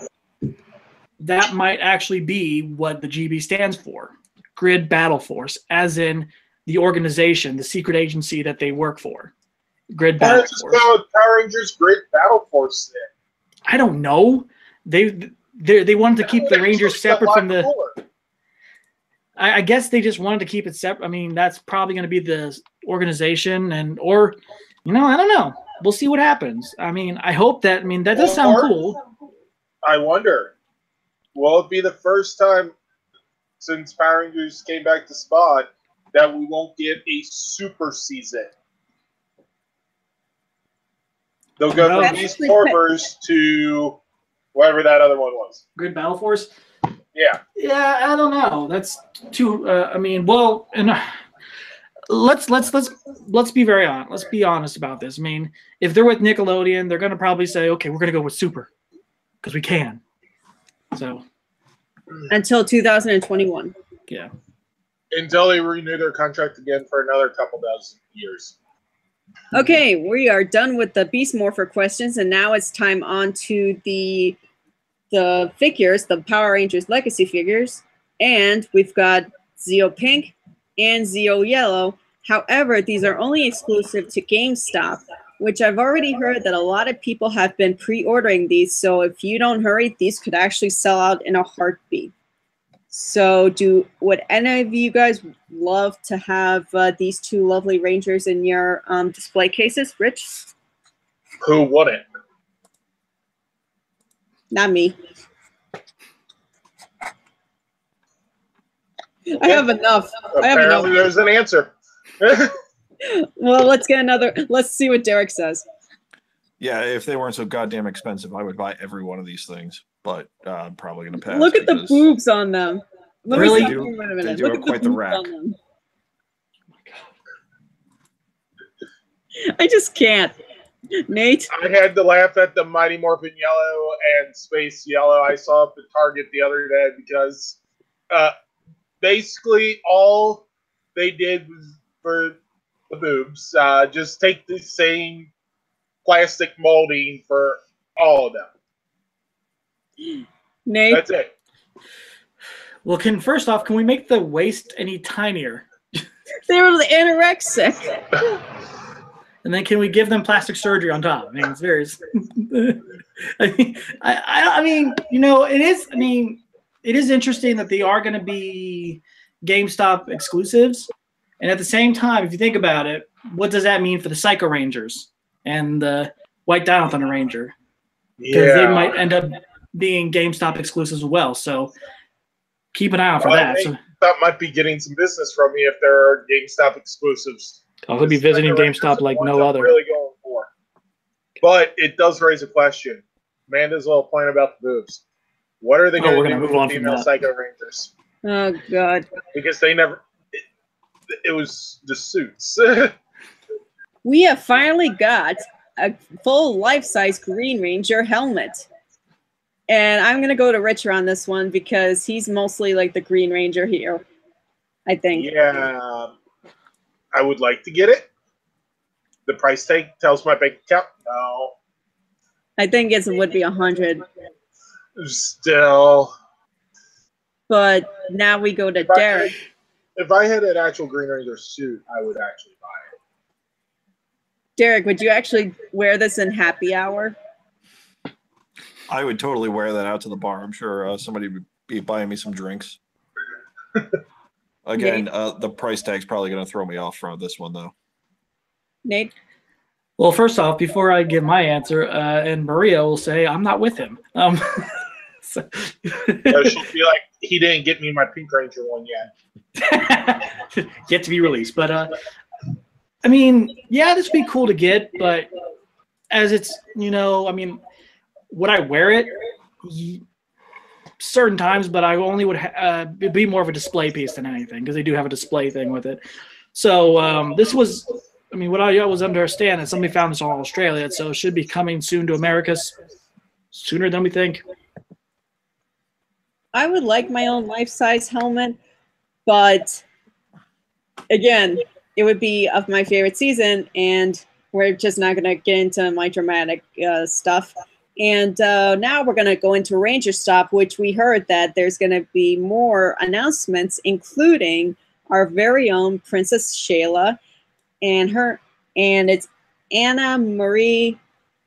that might actually be what the GB stands for, Grid Battle Force, as in the organization, the secret agency that they work for. Grid Battle Force. Power Rangers Grid Battle Force then? I don't know. They wanted to keep the Rangers separate from the. I guess they just wanted to keep it separate. I mean, that's probably going to be the organization, I don't know. We'll see what happens. I mean, I hope that. I mean, that does sound cool. I wonder, will it be the first time since Power Rangers came back to Spawn that we won't get a super season? They'll go from Beast Morphers to whatever that other one was. Grid Battle Force. Yeah. Yeah, I don't know. That's too. Let's be very honest. Let's be honest about this. I mean, if they're with Nickelodeon, they're going to probably say, "Okay, we're going to go with Super," because we can. So. Until 2021. Yeah. Until they renew their contract again for another couple dozen years. Okay, we are done with the Beast Morpher questions, and now it's time on to the figures, the Power Rangers Legacy figures, and we've got Zeo Pink and Zeo Yellow. However, these are only exclusive to GameStop, which I've already heard that a lot of people have been pre-ordering these, so if you don't hurry, these could actually sell out in a heartbeat. So would any of you guys love to have these two lovely Rangers in your display cases? Rich? Who wouldn't? Not me. I have enough. Apparently there's an answer. Well, let's see what Derek says. Yeah, if they weren't so goddamn expensive, I would buy every one of these things. But I'm probably going to pass. Look at the boobs on them. Really? Wait a minute. They do Look have at quite the boobs rack. on them. I just can't. Nate? I had to laugh at the Mighty Morphin Yellow and Space Yellow I saw at the Target the other day because basically all they did was for the boobs, just take the same plastic molding for all of them. Nate? That's it. Well, first off, can we make the waist any tinier? They were anorexic. And then can we give them plastic surgery on top? I mean, it's very. I mean, it is. I mean, it is interesting that they are going to be GameStop exclusives, and at the same time, if you think about it, what does that mean for the Psycho Rangers and the White Dino Thunder Ranger? Because they might end up being GameStop exclusives as well. So keep an eye out for that. So, that might be getting some business from me if there are GameStop exclusives. I'll be visiting GameStop like no other. Really going for. But it does raise a question. Amanda's little point about the boobs. What are they going to do with the female Psycho Rangers? Oh, God. Because they never... It was the suits. We have finally got a full life-size Green Ranger helmet. And I'm going to go to Richard on this one because he's mostly like the Green Ranger here, I think. Yeah. I would like to get it. The price tag tells my bank account no. I think it would be 100. Still. But now we go to Derek. If I had an actual Green Ranger suit, I would actually buy it. Derek, would you actually wear this in happy hour? I would totally wear that out to the bar. I'm sure somebody would be buying me some drinks. Again, the price tag's probably going to throw me off from this one, though. Nate? Well, first off, before I give my answer, and Maria will say I'm not with him. So. She'll be like, he didn't get me my Pink Ranger one yet. Yet to be released, but I mean, yeah, this would be cool to get, but as it's, I mean, would I wear it? Certain times, but I only would it'd be more of a display piece than anything because they do have a display thing with it. So this was, I mean, what I was understand that somebody found this on Australia, so it should be coming soon to America sooner than we think. I would like my own life-size helmet, but again, it would be of my favorite season, and we're just not going to get into my dramatic stuff. And now we're going to go into Ranger Stop, which we heard that there's going to be more announcements, including our very own Princess Shayla and it's Anna Marie,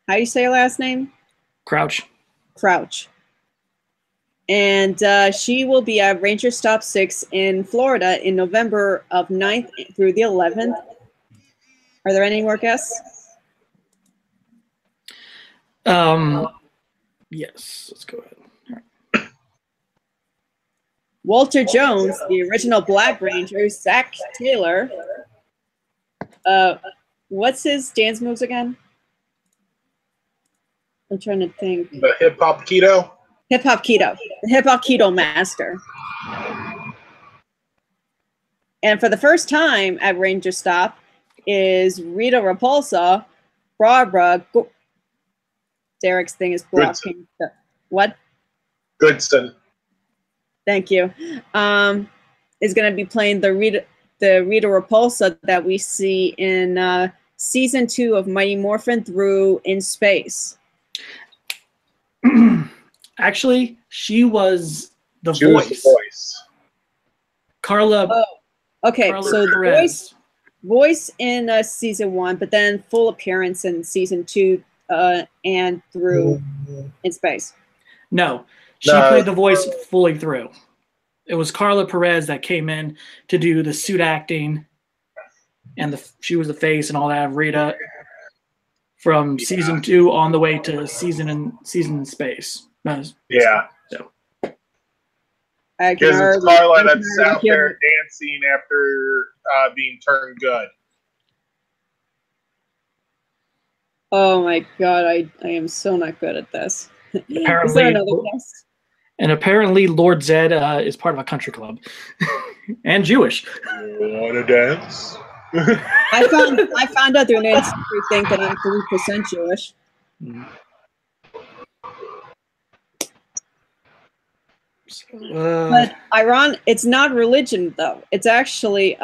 how do you say her last name? Crouch. And she will be at Ranger Stop 6 in Florida in November of 9th through the 11th. Are there any more guests? Yes, let's go ahead. Walter Jones, the original Black Ranger, Zach Taylor. What's his dance moves again? I'm trying to think. The hip hop keto. The hip hop keto master. And for the first time at Ranger Stop is Rita Repulsa, Barbara. Derek's thing is blocking. What? Goodson. Thank you. Is going to be playing the Rita Repulsa that we see in season 2 of Mighty Morphin through In Space. Actually, she was the voice. Carla. Oh, okay. Carla so Perez. the voice in season 1, but then full appearance in season 2 and through In Space. No, she played the voice fully through. It was Carla Perez that came in to do the suit acting, and she was the face and all that of Rita from season 2 on the way to season in space. Yeah. So. Because it's Carla that's out there dancing after being turned good. Oh my god, I am so not good at this. Apparently, is there another guest? And apparently Lord Zed is part of a country club. And Jewish. You wanna dance? I found out through an Instagram thing that I'm 3% Jewish. But it's not religion though. It's actually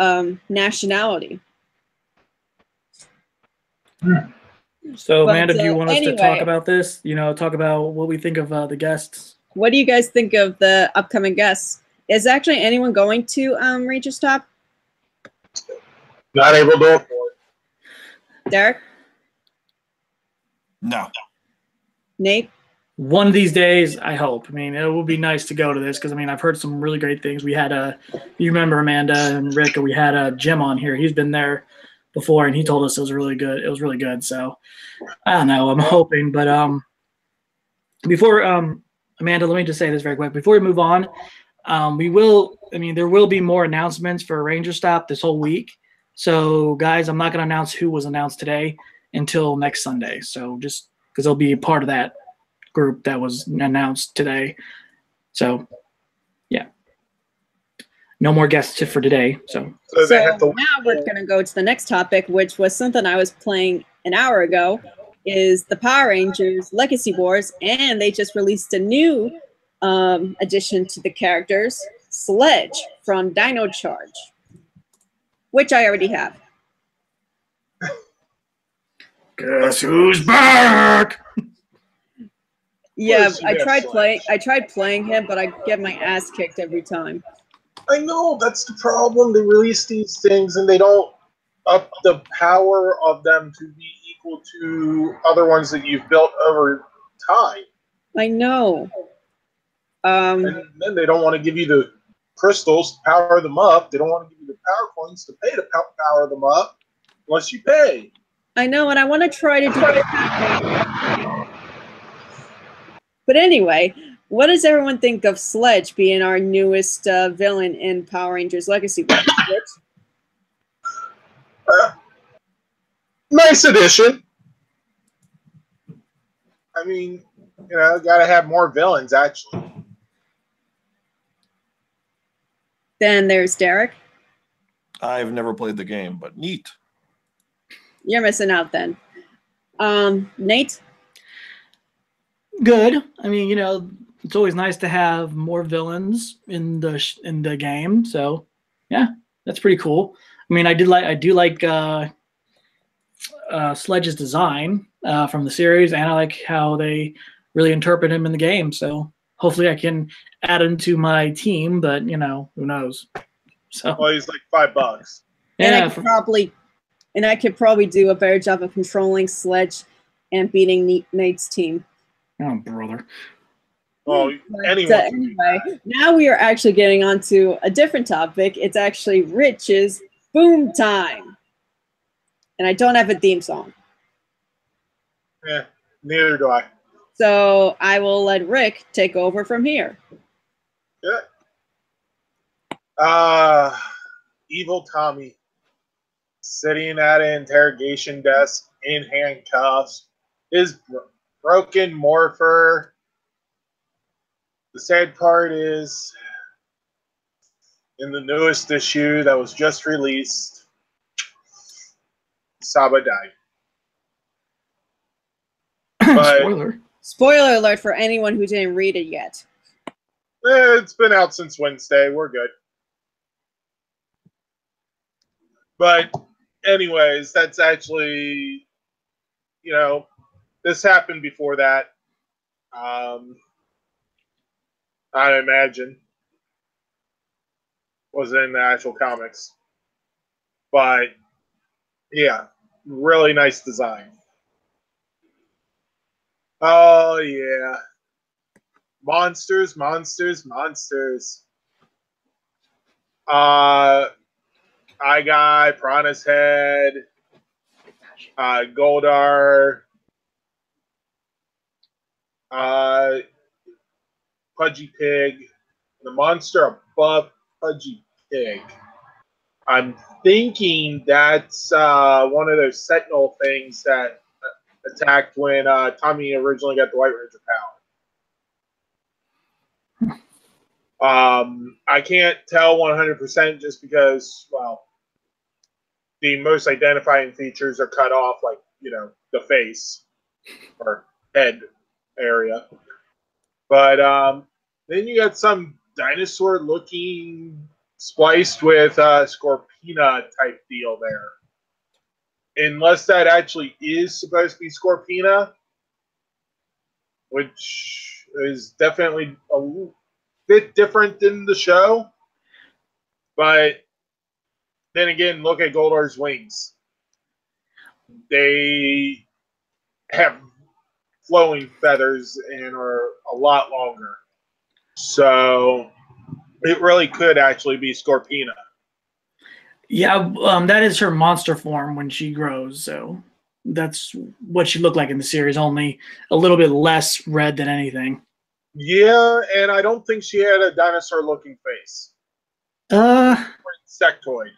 nationality. So, Amanda, do you want us to talk about this? Talk about what we think of the guests? What do you guys think of the upcoming guests? Is actually anyone going to Ranger Stop? Not able to afford. Derek? No. Nate? One of these days, I hope. I mean, it would be nice to go to this because, I mean, I've heard some really great things. We had you remember Amanda and Rick, we had Jim on here. He's been there before, and he told us it was really good. It was really good. So, I don't know. I'm hoping. But before, Amanda, let me just say this very quick. Before we move on, there will be more announcements for Ranger Stop this whole week. So, guys, I'm not going to announce who was announced today until next Sunday. So, just because they'll be a part of that group that was announced today. So, yeah. No more guests for today. So now we're going to go to the next topic, which was something I was playing an hour ago, is the Power Rangers Legacy Wars, and they just released a new addition to the characters, Sledge from Dino Charge, which I already have. Guess who's back? Yeah, I tried playing him, but I get my ass kicked every time. I know, that's the problem. They release these things and they don't up the power of them to be equal to other ones that you've built over time. I know. And then they don't want to give you the crystals to power them up. They don't want to give you the power coins to pay to power them up unless you pay. I know, and I want to try to do it. But anyway, what does everyone think of Sledge being our newest villain in Power Rangers Legacy? Nice addition. I mean, you know, gotta have more villains, actually. Then there's Derek. I've never played the game, but neat. You're missing out then. Nate? Good. I mean, you know, it's always nice to have more villains in the game. So, yeah, that's pretty cool. I mean, I do like Sledge's design from the series, and I like how they really interpret him in the game. So hopefully I can add him to my team, but you know, who knows? So Well, he's like $5. yeah, and I could probably do a better job of controlling Sledge and beating Nate's team. oh brother. Well, But, anyone. anyway, now we are actually getting onto a different topic. It's actually Rich's Boom Time. And I don't have a theme song. Neither do I. So I will let Rick take over from here. Yeah. Evil Tommy sitting at an interrogation desk in handcuffs. His broken morpher. The sad part is, in the newest issue that was just released, Saba died. But Spoiler. Alert for anyone who didn't read it yet. It's been out since Wednesday. We're good. But anyways, that's actually, you know, this happened before that. I imagine. Wasn't in the actual comics. But yeah, really nice design. Oh yeah. Monsters. I got Piranha's Head, Goldar, Pudgy Pig, the monster above Pudgy Pig. I'm thinking that's one of those Sentinel things that attacked when Tommy originally got the White Ranger power. I can't tell 100% just because, well, the most identifying features are cut off, like, you know, the face or head area. But then you got some dinosaur-looking spliced with Scorpina type deal there. Unless that actually is supposed to be Scorpina, which is definitely a bit different than the show. But then again, look at Goldar's wings. They have flowing feathers and are a lot longer. So it really could actually be Scorpina. Yeah, that is her monster form when she grows. So that's what she looked like in the series, only a little bit less red than anything. Yeah, and I don't think she had a dinosaur-looking face. Insectoid.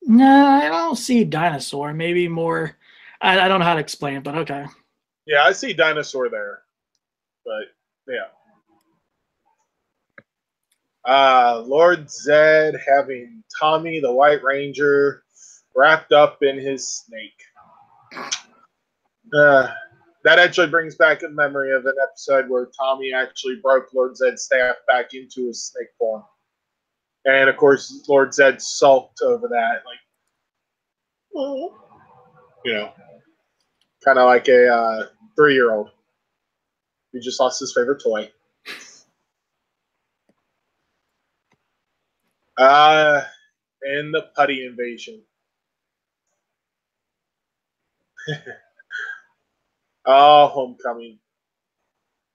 No, I don't see dinosaur. Maybe more. I don't know how to explain it, but okay. Yeah, I see dinosaur there. But, yeah. Lord Zed having Tommy the White Ranger wrapped up in his snake. That actually brings back a memory of an episode where Tommy actually broke Lord Zed's staff back into his snake form. And, of course, Lord Zed sulked over that. Like, oh. You know, kind of like a 3-year-old who just lost his favorite toy. And the putty invasion. Oh, Homecoming.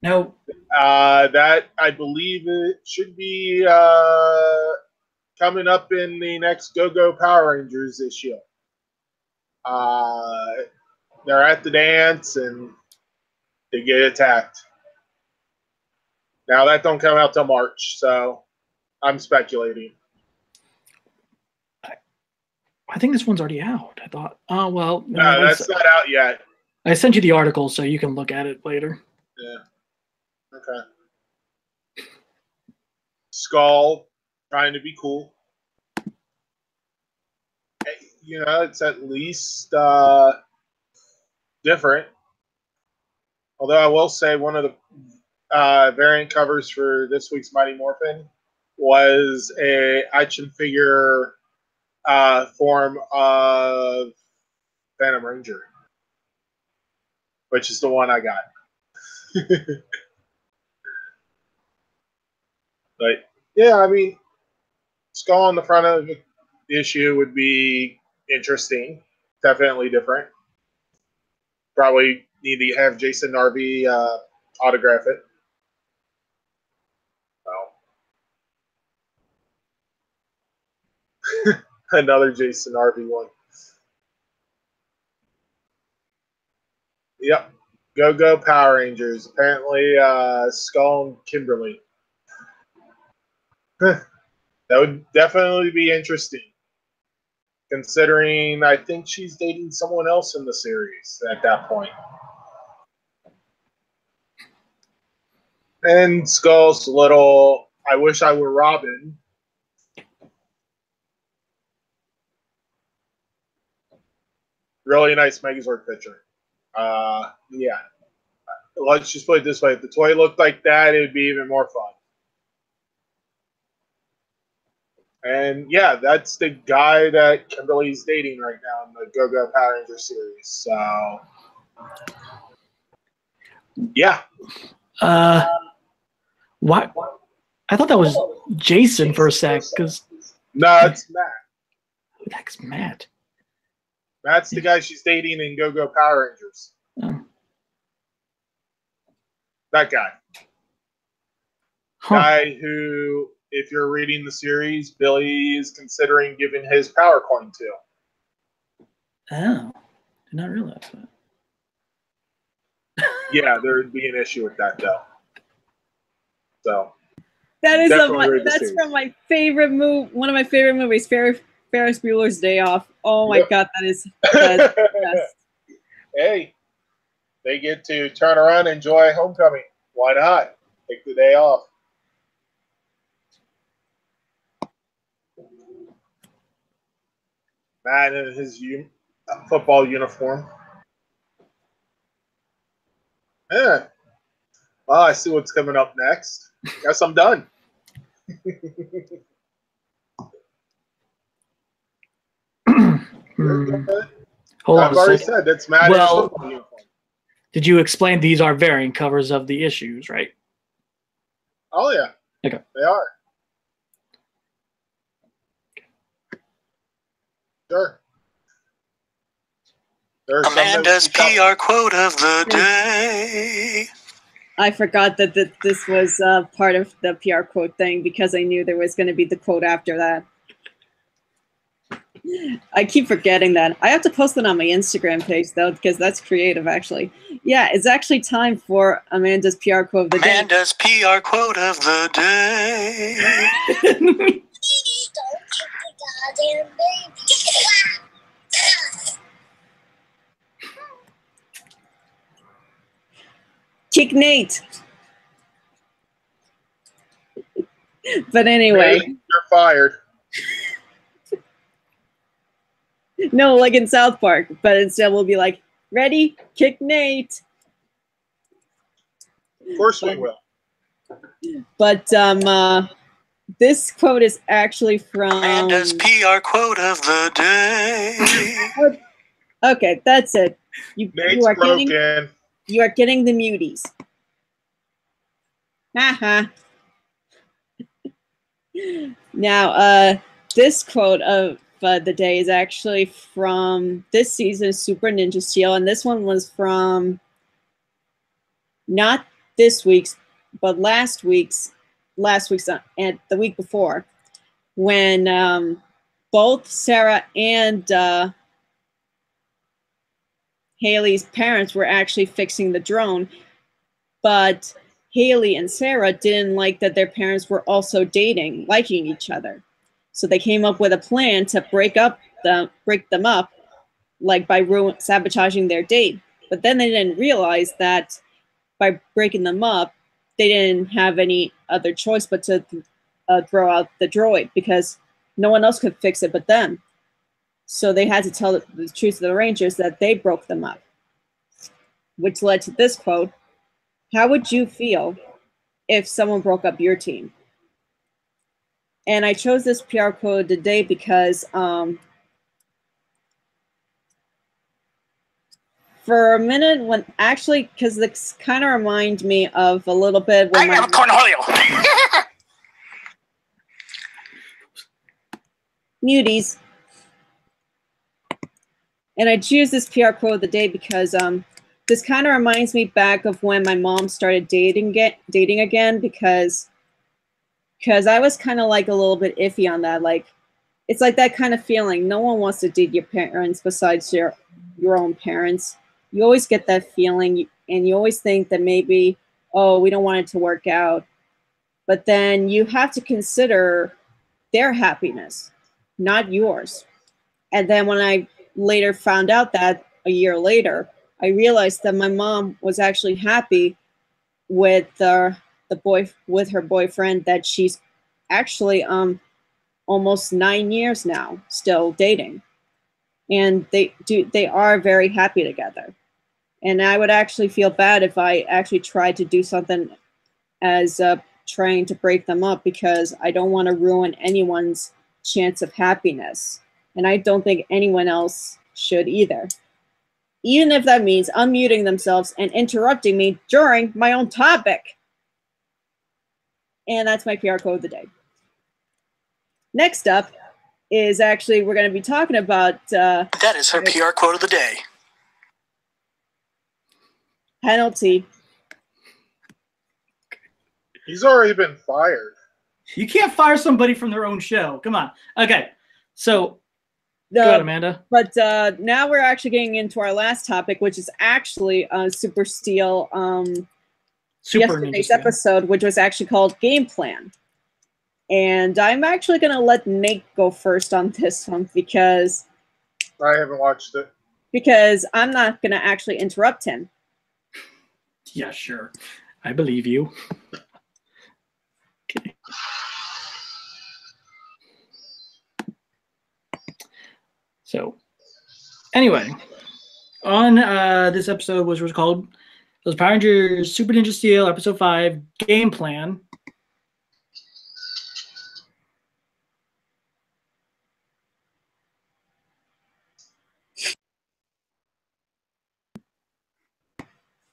No. That I believe it should be coming up in the next Go-Go Power Rangers issue. They're at the dance and they get attacked. Now that don't come out till March, so I'm speculating. I think this one's already out. I thought. Oh well. No, that's not out yet. I sent you the article so you can look at it later. Yeah. Okay. Skull trying to be cool. You know, it's at least different. Although I will say one of the variant covers for this week's Mighty Morphin was a action figure form of Phantom Ranger, which is the one I got. But yeah, I mean, skull on the front of the issue would be interesting. Definitely different. Probably need to have Jason Narvi autograph it. So. Another Jason Narvi one. Yep. Go-Go Power Rangers. Apparently, Skull and Kimberly. That would definitely be interesting. Considering I think she's dating someone else in the series at that point. And Skull's little, I wish I were Robin. Really nice Megazord picture. Yeah. Let's just put it this way. If the toy looked like that, it would be even more fun. And yeah, that's the guy that Kimberly's dating right now in the Go-Go Power Ranger series. So, yeah. Why? I thought that was Jason for a sec. Because no, it's Matt. Who the heck's Matt? Matt's the guy she's dating in Go-Go Power Rangers. Oh. That guy. Huh. Guy who, if you're reading the series, Billy is considering giving his power coin to. Oh, did not realize that. Yeah, there would be an issue with that, though. So That is definitely read the that's series. from my favorite movie. One of my favorite movies, Ferris Bueller's Day Off. Oh my Yep. god, that's the best. Hey, they get to turn around and enjoy homecoming. Why not? Take the day off. Matt in his football uniform. Yeah. Well, I see what's coming up next. Guess I'm done. Hold on I've a already second. said that's Matt in his Well, football uniform. Did you explain these are variant covers of the issues, right? Oh, yeah. Okay. They are. Sure. There's some that Amanda's we talked- PR quote of the day. I forgot that this was part of the PR quote thing because I knew there was going to be the quote after that. I keep forgetting that. I have to post it on my Instagram page, though, because that's creative, actually. Yeah, it's actually time for Amanda's PR quote of the day. Amanda's PR quote of the day. Please don't kick the goddamn baby. Kick Nate. But anyway, Hey, you're fired. no, like in South Park, but instead we'll be like, ready, kick Nate. Of course we will. But this quote is actually from. Amanda's PR quote of the day. Okay, that's it. Nate's broken. You are getting the muties. Haha. Now, this quote of the day is actually from this season's Super Ninja Steel, and this one was from not this week's, but last week's and the week before, when both Sarah and Haley's parents were actually fixing the drone, but Haley and Sarah didn't like that their parents were also liking each other. So they came up with a plan to break them up, like by sabotaging their date. But then they didn't realize that by breaking them up, they didn't have any other choice but to throw out the droid, because no one else could fix it but them. So they had to tell the truth to the Rangers that they broke them up, which led to this quote: "How would you feel if someone broke up your team?" And I chose this PR quote today because for a minute, because this kind of reminds me of a little bit when I am Cornholio. muties. And I choose this PR quote of the day because this kind of reminds me back of when my mom started dating again, because I was kind of like a little bit iffy on that. Like, it's like that kind of feeling. No one wants to date your parents besides your own parents. You always get that feeling, and you always think that maybe, oh, we don't want it to work out. But then you have to consider their happiness, not yours. And then when I later found out that a year later, I realized that my mom was actually happy with her boyfriend that she's actually almost 9 years now still dating, and they are very happy together. And I would actually feel bad if I actually tried to do something as trying to break them up, because I don't want to ruin anyone's chance of happiness, and I don't think anyone else should either, even if that means unmuting themselves and interrupting me during my own topic. And that's my PR quote of the day. Next up is actually, we're going to be talking about That is her PR quote of the day. penalty. He's already been fired. You can't fire somebody from their own show. Come on. Okay. So, go ahead, Amanda. But now we're actually getting into our last topic, which is actually Super Steel yesterday's episode, which was actually called Game Plan. And I'm actually going to let Nate go first on this one because I haven't watched it. Because I'm not going to actually interrupt him. Yeah, sure. I believe you. Okay. So, anyway, on this episode, which was called Those Power Rangers Super Ninja Steel, Episode 5, Game Plan.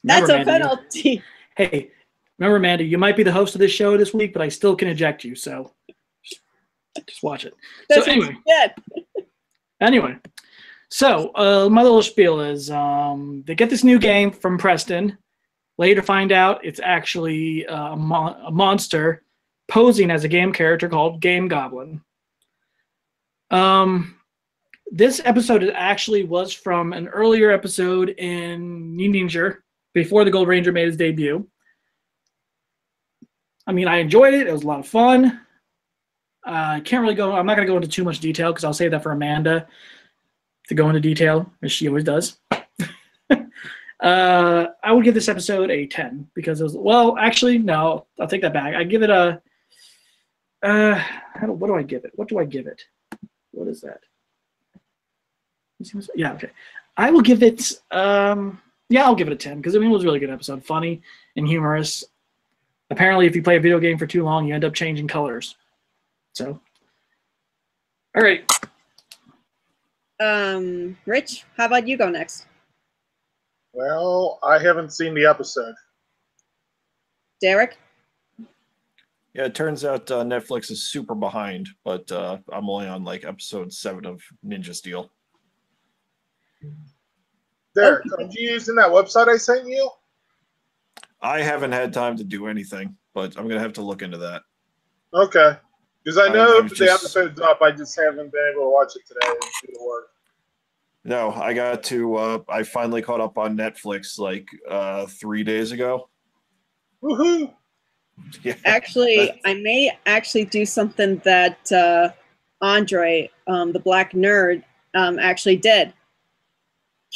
That's a penalty. Hey, remember, Amanda, you might be the host of this show this week, but I still can eject you, so just watch it. That's so anyway, so my little spiel is they get this new game from Preston. Later find out it's actually a monster posing as a game character called Game Goblin. This episode actually was from an earlier episode in Ninja before the Gold Ranger made his debut. I mean, I enjoyed it. It was a lot of fun. I'm not going to go into too much detail because I'll save that for Amanda to go into detail, as she always does. I would give this episode a 10 because it was, well, actually, no, I'll take that back. I give it a, what do I give it? What do I give it? What is that? Yeah, okay. I will give it, I'll give it a 10 because I mean, it was a really good episode. Funny and humorous. Apparently, if you play a video game for too long, you end up changing colors. So, all right. Rich, how about you go next? Well, I haven't seen the episode. Derek? Yeah, it turns out Netflix is super behind, but I'm only on like episode 7 of Ninja Steel. Derek, are you using that website I sent you? I haven't had time to do anything, but I'm gonna have to look into that. Okay. Because I know I'm the just- episode's up. I just haven't been able to watch it today due to work. No, I got to. I finally caught up on Netflix like 3 days ago. Woohoo! Yeah. Actually, I may actually do something that Andre, the Black Nerd, actually did.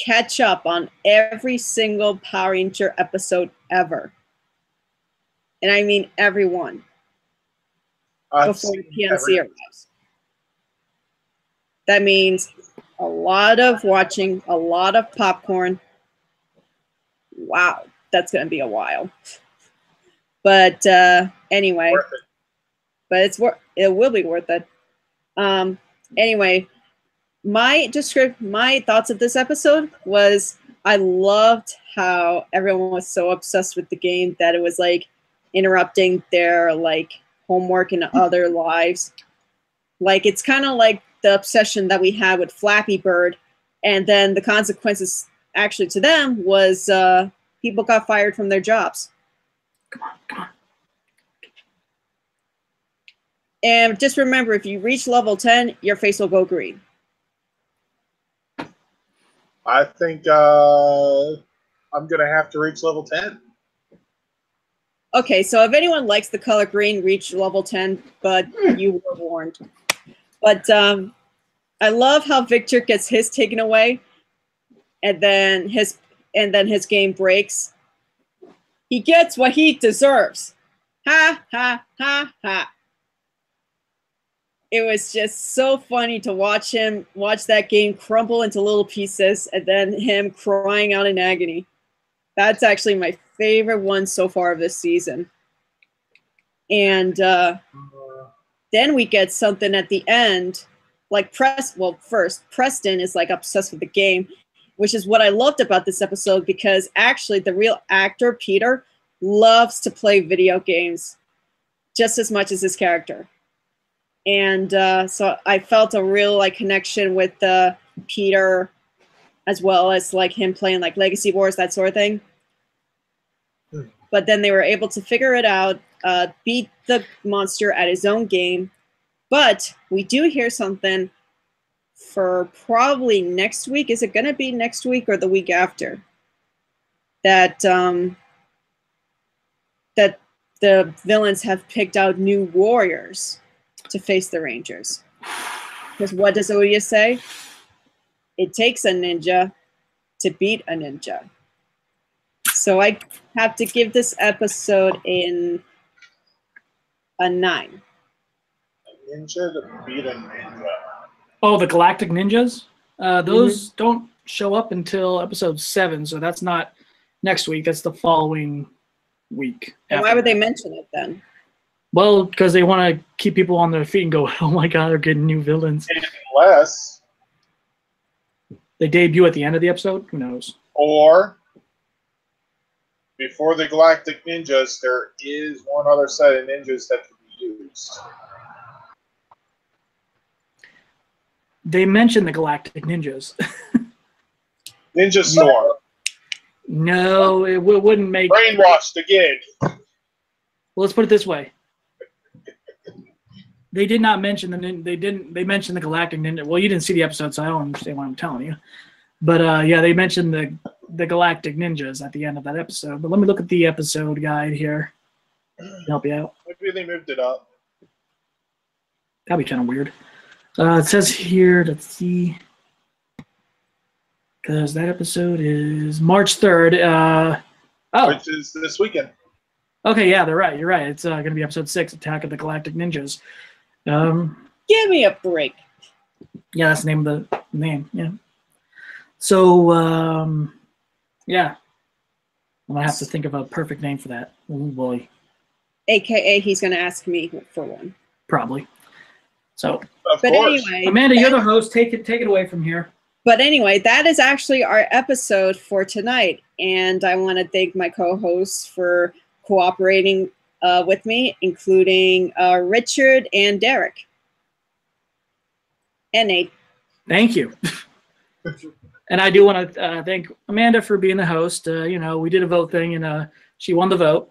Catch up on every single Power Ranger episode ever. And I mean everyone I've before seen PNC every- arrives. That means a lot of watching, a lot of popcorn. Wow, that's going to be a while. But anyway, worth it. but it will be worth it. Anyway, my thoughts of this episode was I loved how everyone was so obsessed with the game that it was like interrupting their like homework and other lives. Like it's kind of like the obsession that we had with Flappy Bird, and then the consequences actually to them was people got fired from their jobs. Come on. And just remember, if you reach level 10, your face will go green. I think I'm going to have to reach level 10. Okay, so if anyone likes the color green, reach level 10, but you were warned. But I love how Victor gets his taken away, and then his game breaks. He gets what he deserves. Ha ha ha ha. It was just so funny to watch that game crumble into little pieces, and then him crying out in agony. That's actually my favorite one so far of this season. And then we get something at the end, like first, Preston is like obsessed with the game, which is what I loved about this episode, because actually the real actor, Peter, loves to play video games just as much as his character. And so I felt a real like connection with Peter, as well as like him playing like Legacy Wars, that sort of thing. But then they were able to figure it out, beat the monster at his own game. But we do hear something for probably next week. Is it going to be next week or the week after? That that the villains have picked out new warriors to face the Rangers. Because what does Odia say? It takes a ninja to beat a ninja. So I have to give this episode a 9. Ninja to beat a ninja. Oh, the Galactic Ninjas? Those don't show up until episode 7, so that's not next week. That's the following week. And why would they mention it then? Well, because they want to keep people on their feet and go, oh my god, they're getting new villains. Unless, They debut at the end of the episode? Who knows? or before the Galactic Ninjas, there is one other set of ninjas that can be used. They mentioned the Galactic Ninjas. Ninja Storm. No, it wouldn't make... Brainwashed again. Well, let's put it this way. They did not mention they mentioned the Galactic Ninja. Well, you didn't see the episode, so I don't understand what I'm telling you. But yeah, they mentioned the Galactic Ninjas at the end of that episode. But let me look at the episode guide here to help you out. Maybe they moved it up. That'd be kind of weird. It says here, let's see, because that episode is March 3rd. Which is this weekend. Okay, yeah, they're right. You're right. It's going to be episode 6, Attack of the Galactic Ninjas. Give me a break. Yeah, that's the name of the name. Yeah. So, yeah, I'm gonna have to think of a perfect name for that. Oh boy, AKA, he's going to ask me for one. probably. So, Of But course. anyway, Amanda, you're the host. Take it away from here. But anyway, that is actually our episode for tonight. And I want to thank my co-hosts for cooperating with me, including Richard and Derek. And Nate. Thank you. And I do want to thank Amanda for being the host. You know, we did a vote thing, and she won the vote.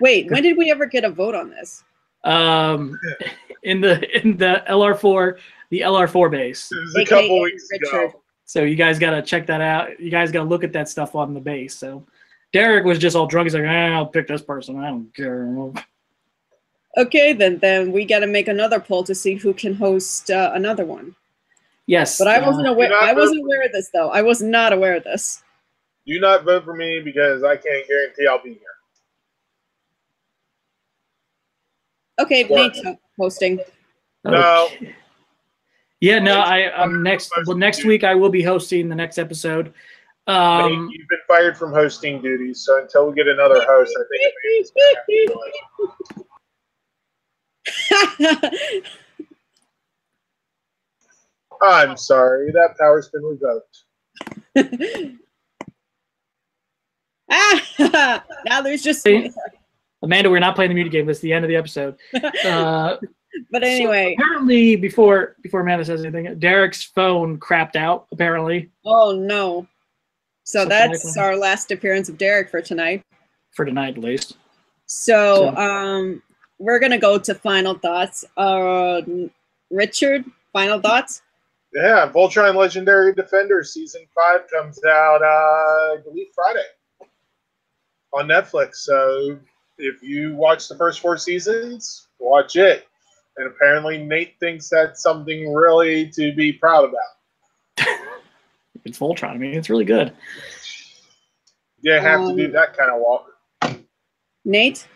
Wait, when did we ever get a vote on this? In the LR4, the LR4 base. It was a AKA couple weeks Richard. ago. So you guys got to check that out. You guys got to look at that stuff on the base. So Derek was just all drunk. He's like, I'll pick this person. I don't care. Okay, then we got to make another poll to see who can host another one. Yes. But I wasn't aware. not I wasn't vote- aware of this though. I was not aware of this. Do not vote for me because I can't guarantee I'll be here. Okay, What? Nate's hosting. No. Okay. Yeah, no, I'm next. Well, next week I will be hosting the next episode. Nate, you've been fired from hosting duties, so until we get another host, I think Amanda's gonna have to do it. I'm sorry, that power's been revoked. Now there's just. See? Amanda, we're not playing the music game. This is the end of the episode. But anyway, So apparently, before Amanda says anything, Derek's phone crapped out. Apparently, oh no. So Something that's like that. our last appearance of Derek for tonight. for tonight at least. So So- we're gonna go to final thoughts. Richard, final thoughts? Yeah, Voltron Legendary Defender Season 5 comes out, I believe, Friday on Netflix. So if you watch the first 4 seasons, watch it. And apparently Nate thinks that's something really to be proud about. It's Voltron. I mean, it's really good. You have to do that kind of walk. Nate?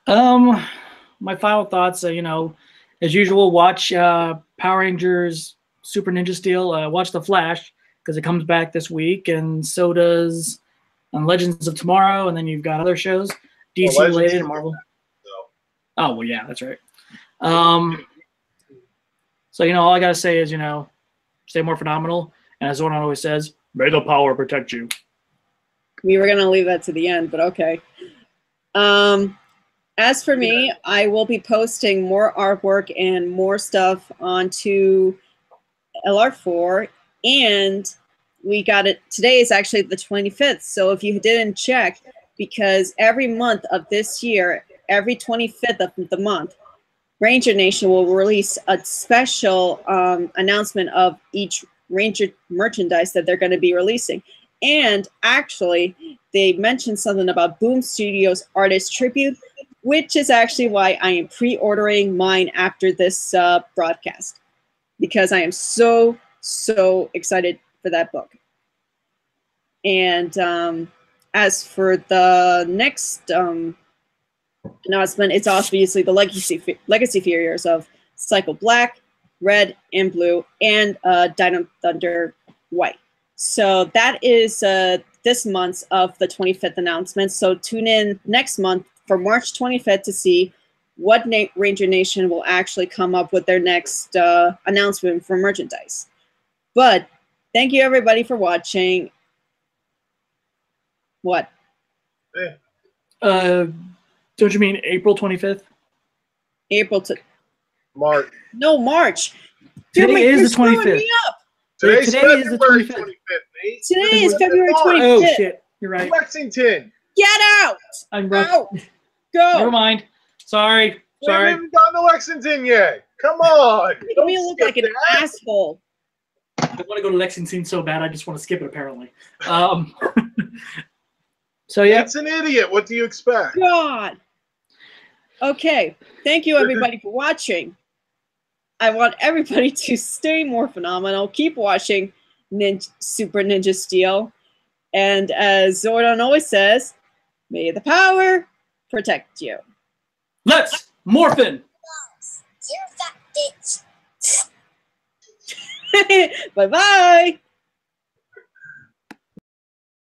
My final thoughts, as usual, watch Power Rangers Super Ninja Steel. Watch The Flash because it comes back this week, and so does Legends of Tomorrow, and then you've got other shows, DC Legends related is and Marvel. So, Oh, well, yeah, that's right. So, all I got to say is, stay more phenomenal. And as Zoran always says, may the power protect you. We were gonna leave that to the end, but okay. As for me, I will be posting more artwork and more stuff onto LR4, and we got it. Today is actually the 25th, so if you didn't check, because every month of this year, every 25th of the month, Ranger Nation will release a special announcement of each Ranger merchandise that they're going to be releasing. And actually, they mentioned something about Boom Studios Artist Tribute, which is actually why I am pre-ordering mine after this broadcast, because I am so excited for that book. And as for the next announcement, it's obviously the legacy figures of Cycle Black, Red, and Blue, and Dino Thunder White. So that is this month's of the 25th announcement. So tune in next month for March 25th to see what Ranger Nation will actually come up with their next announcement for merchandise. But thank you everybody for watching. What? Don't you mean April 25th? March. No, March. Today You're is the screwing 25th. me up. Today's Today is the February 25th. 25th, Nate. Today is February 25th. Oh, shit. You're right. Lexington. Get out! I'm right. Out! Go! Never mind. Sorry. We haven't gone to Lexington yet. Come on. Making me look like an asshole. I want to go to Lexington so bad. I just want to skip it, apparently. So, yeah. It's an idiot. What do you expect? God. Okay. Thank you everybody for watching. I want everybody to stay more phenomenal. Keep watching Super Ninja Steel. And as Zordon always says, may the power protect you. Let's morphin! You're a fat bitch. Bye-bye.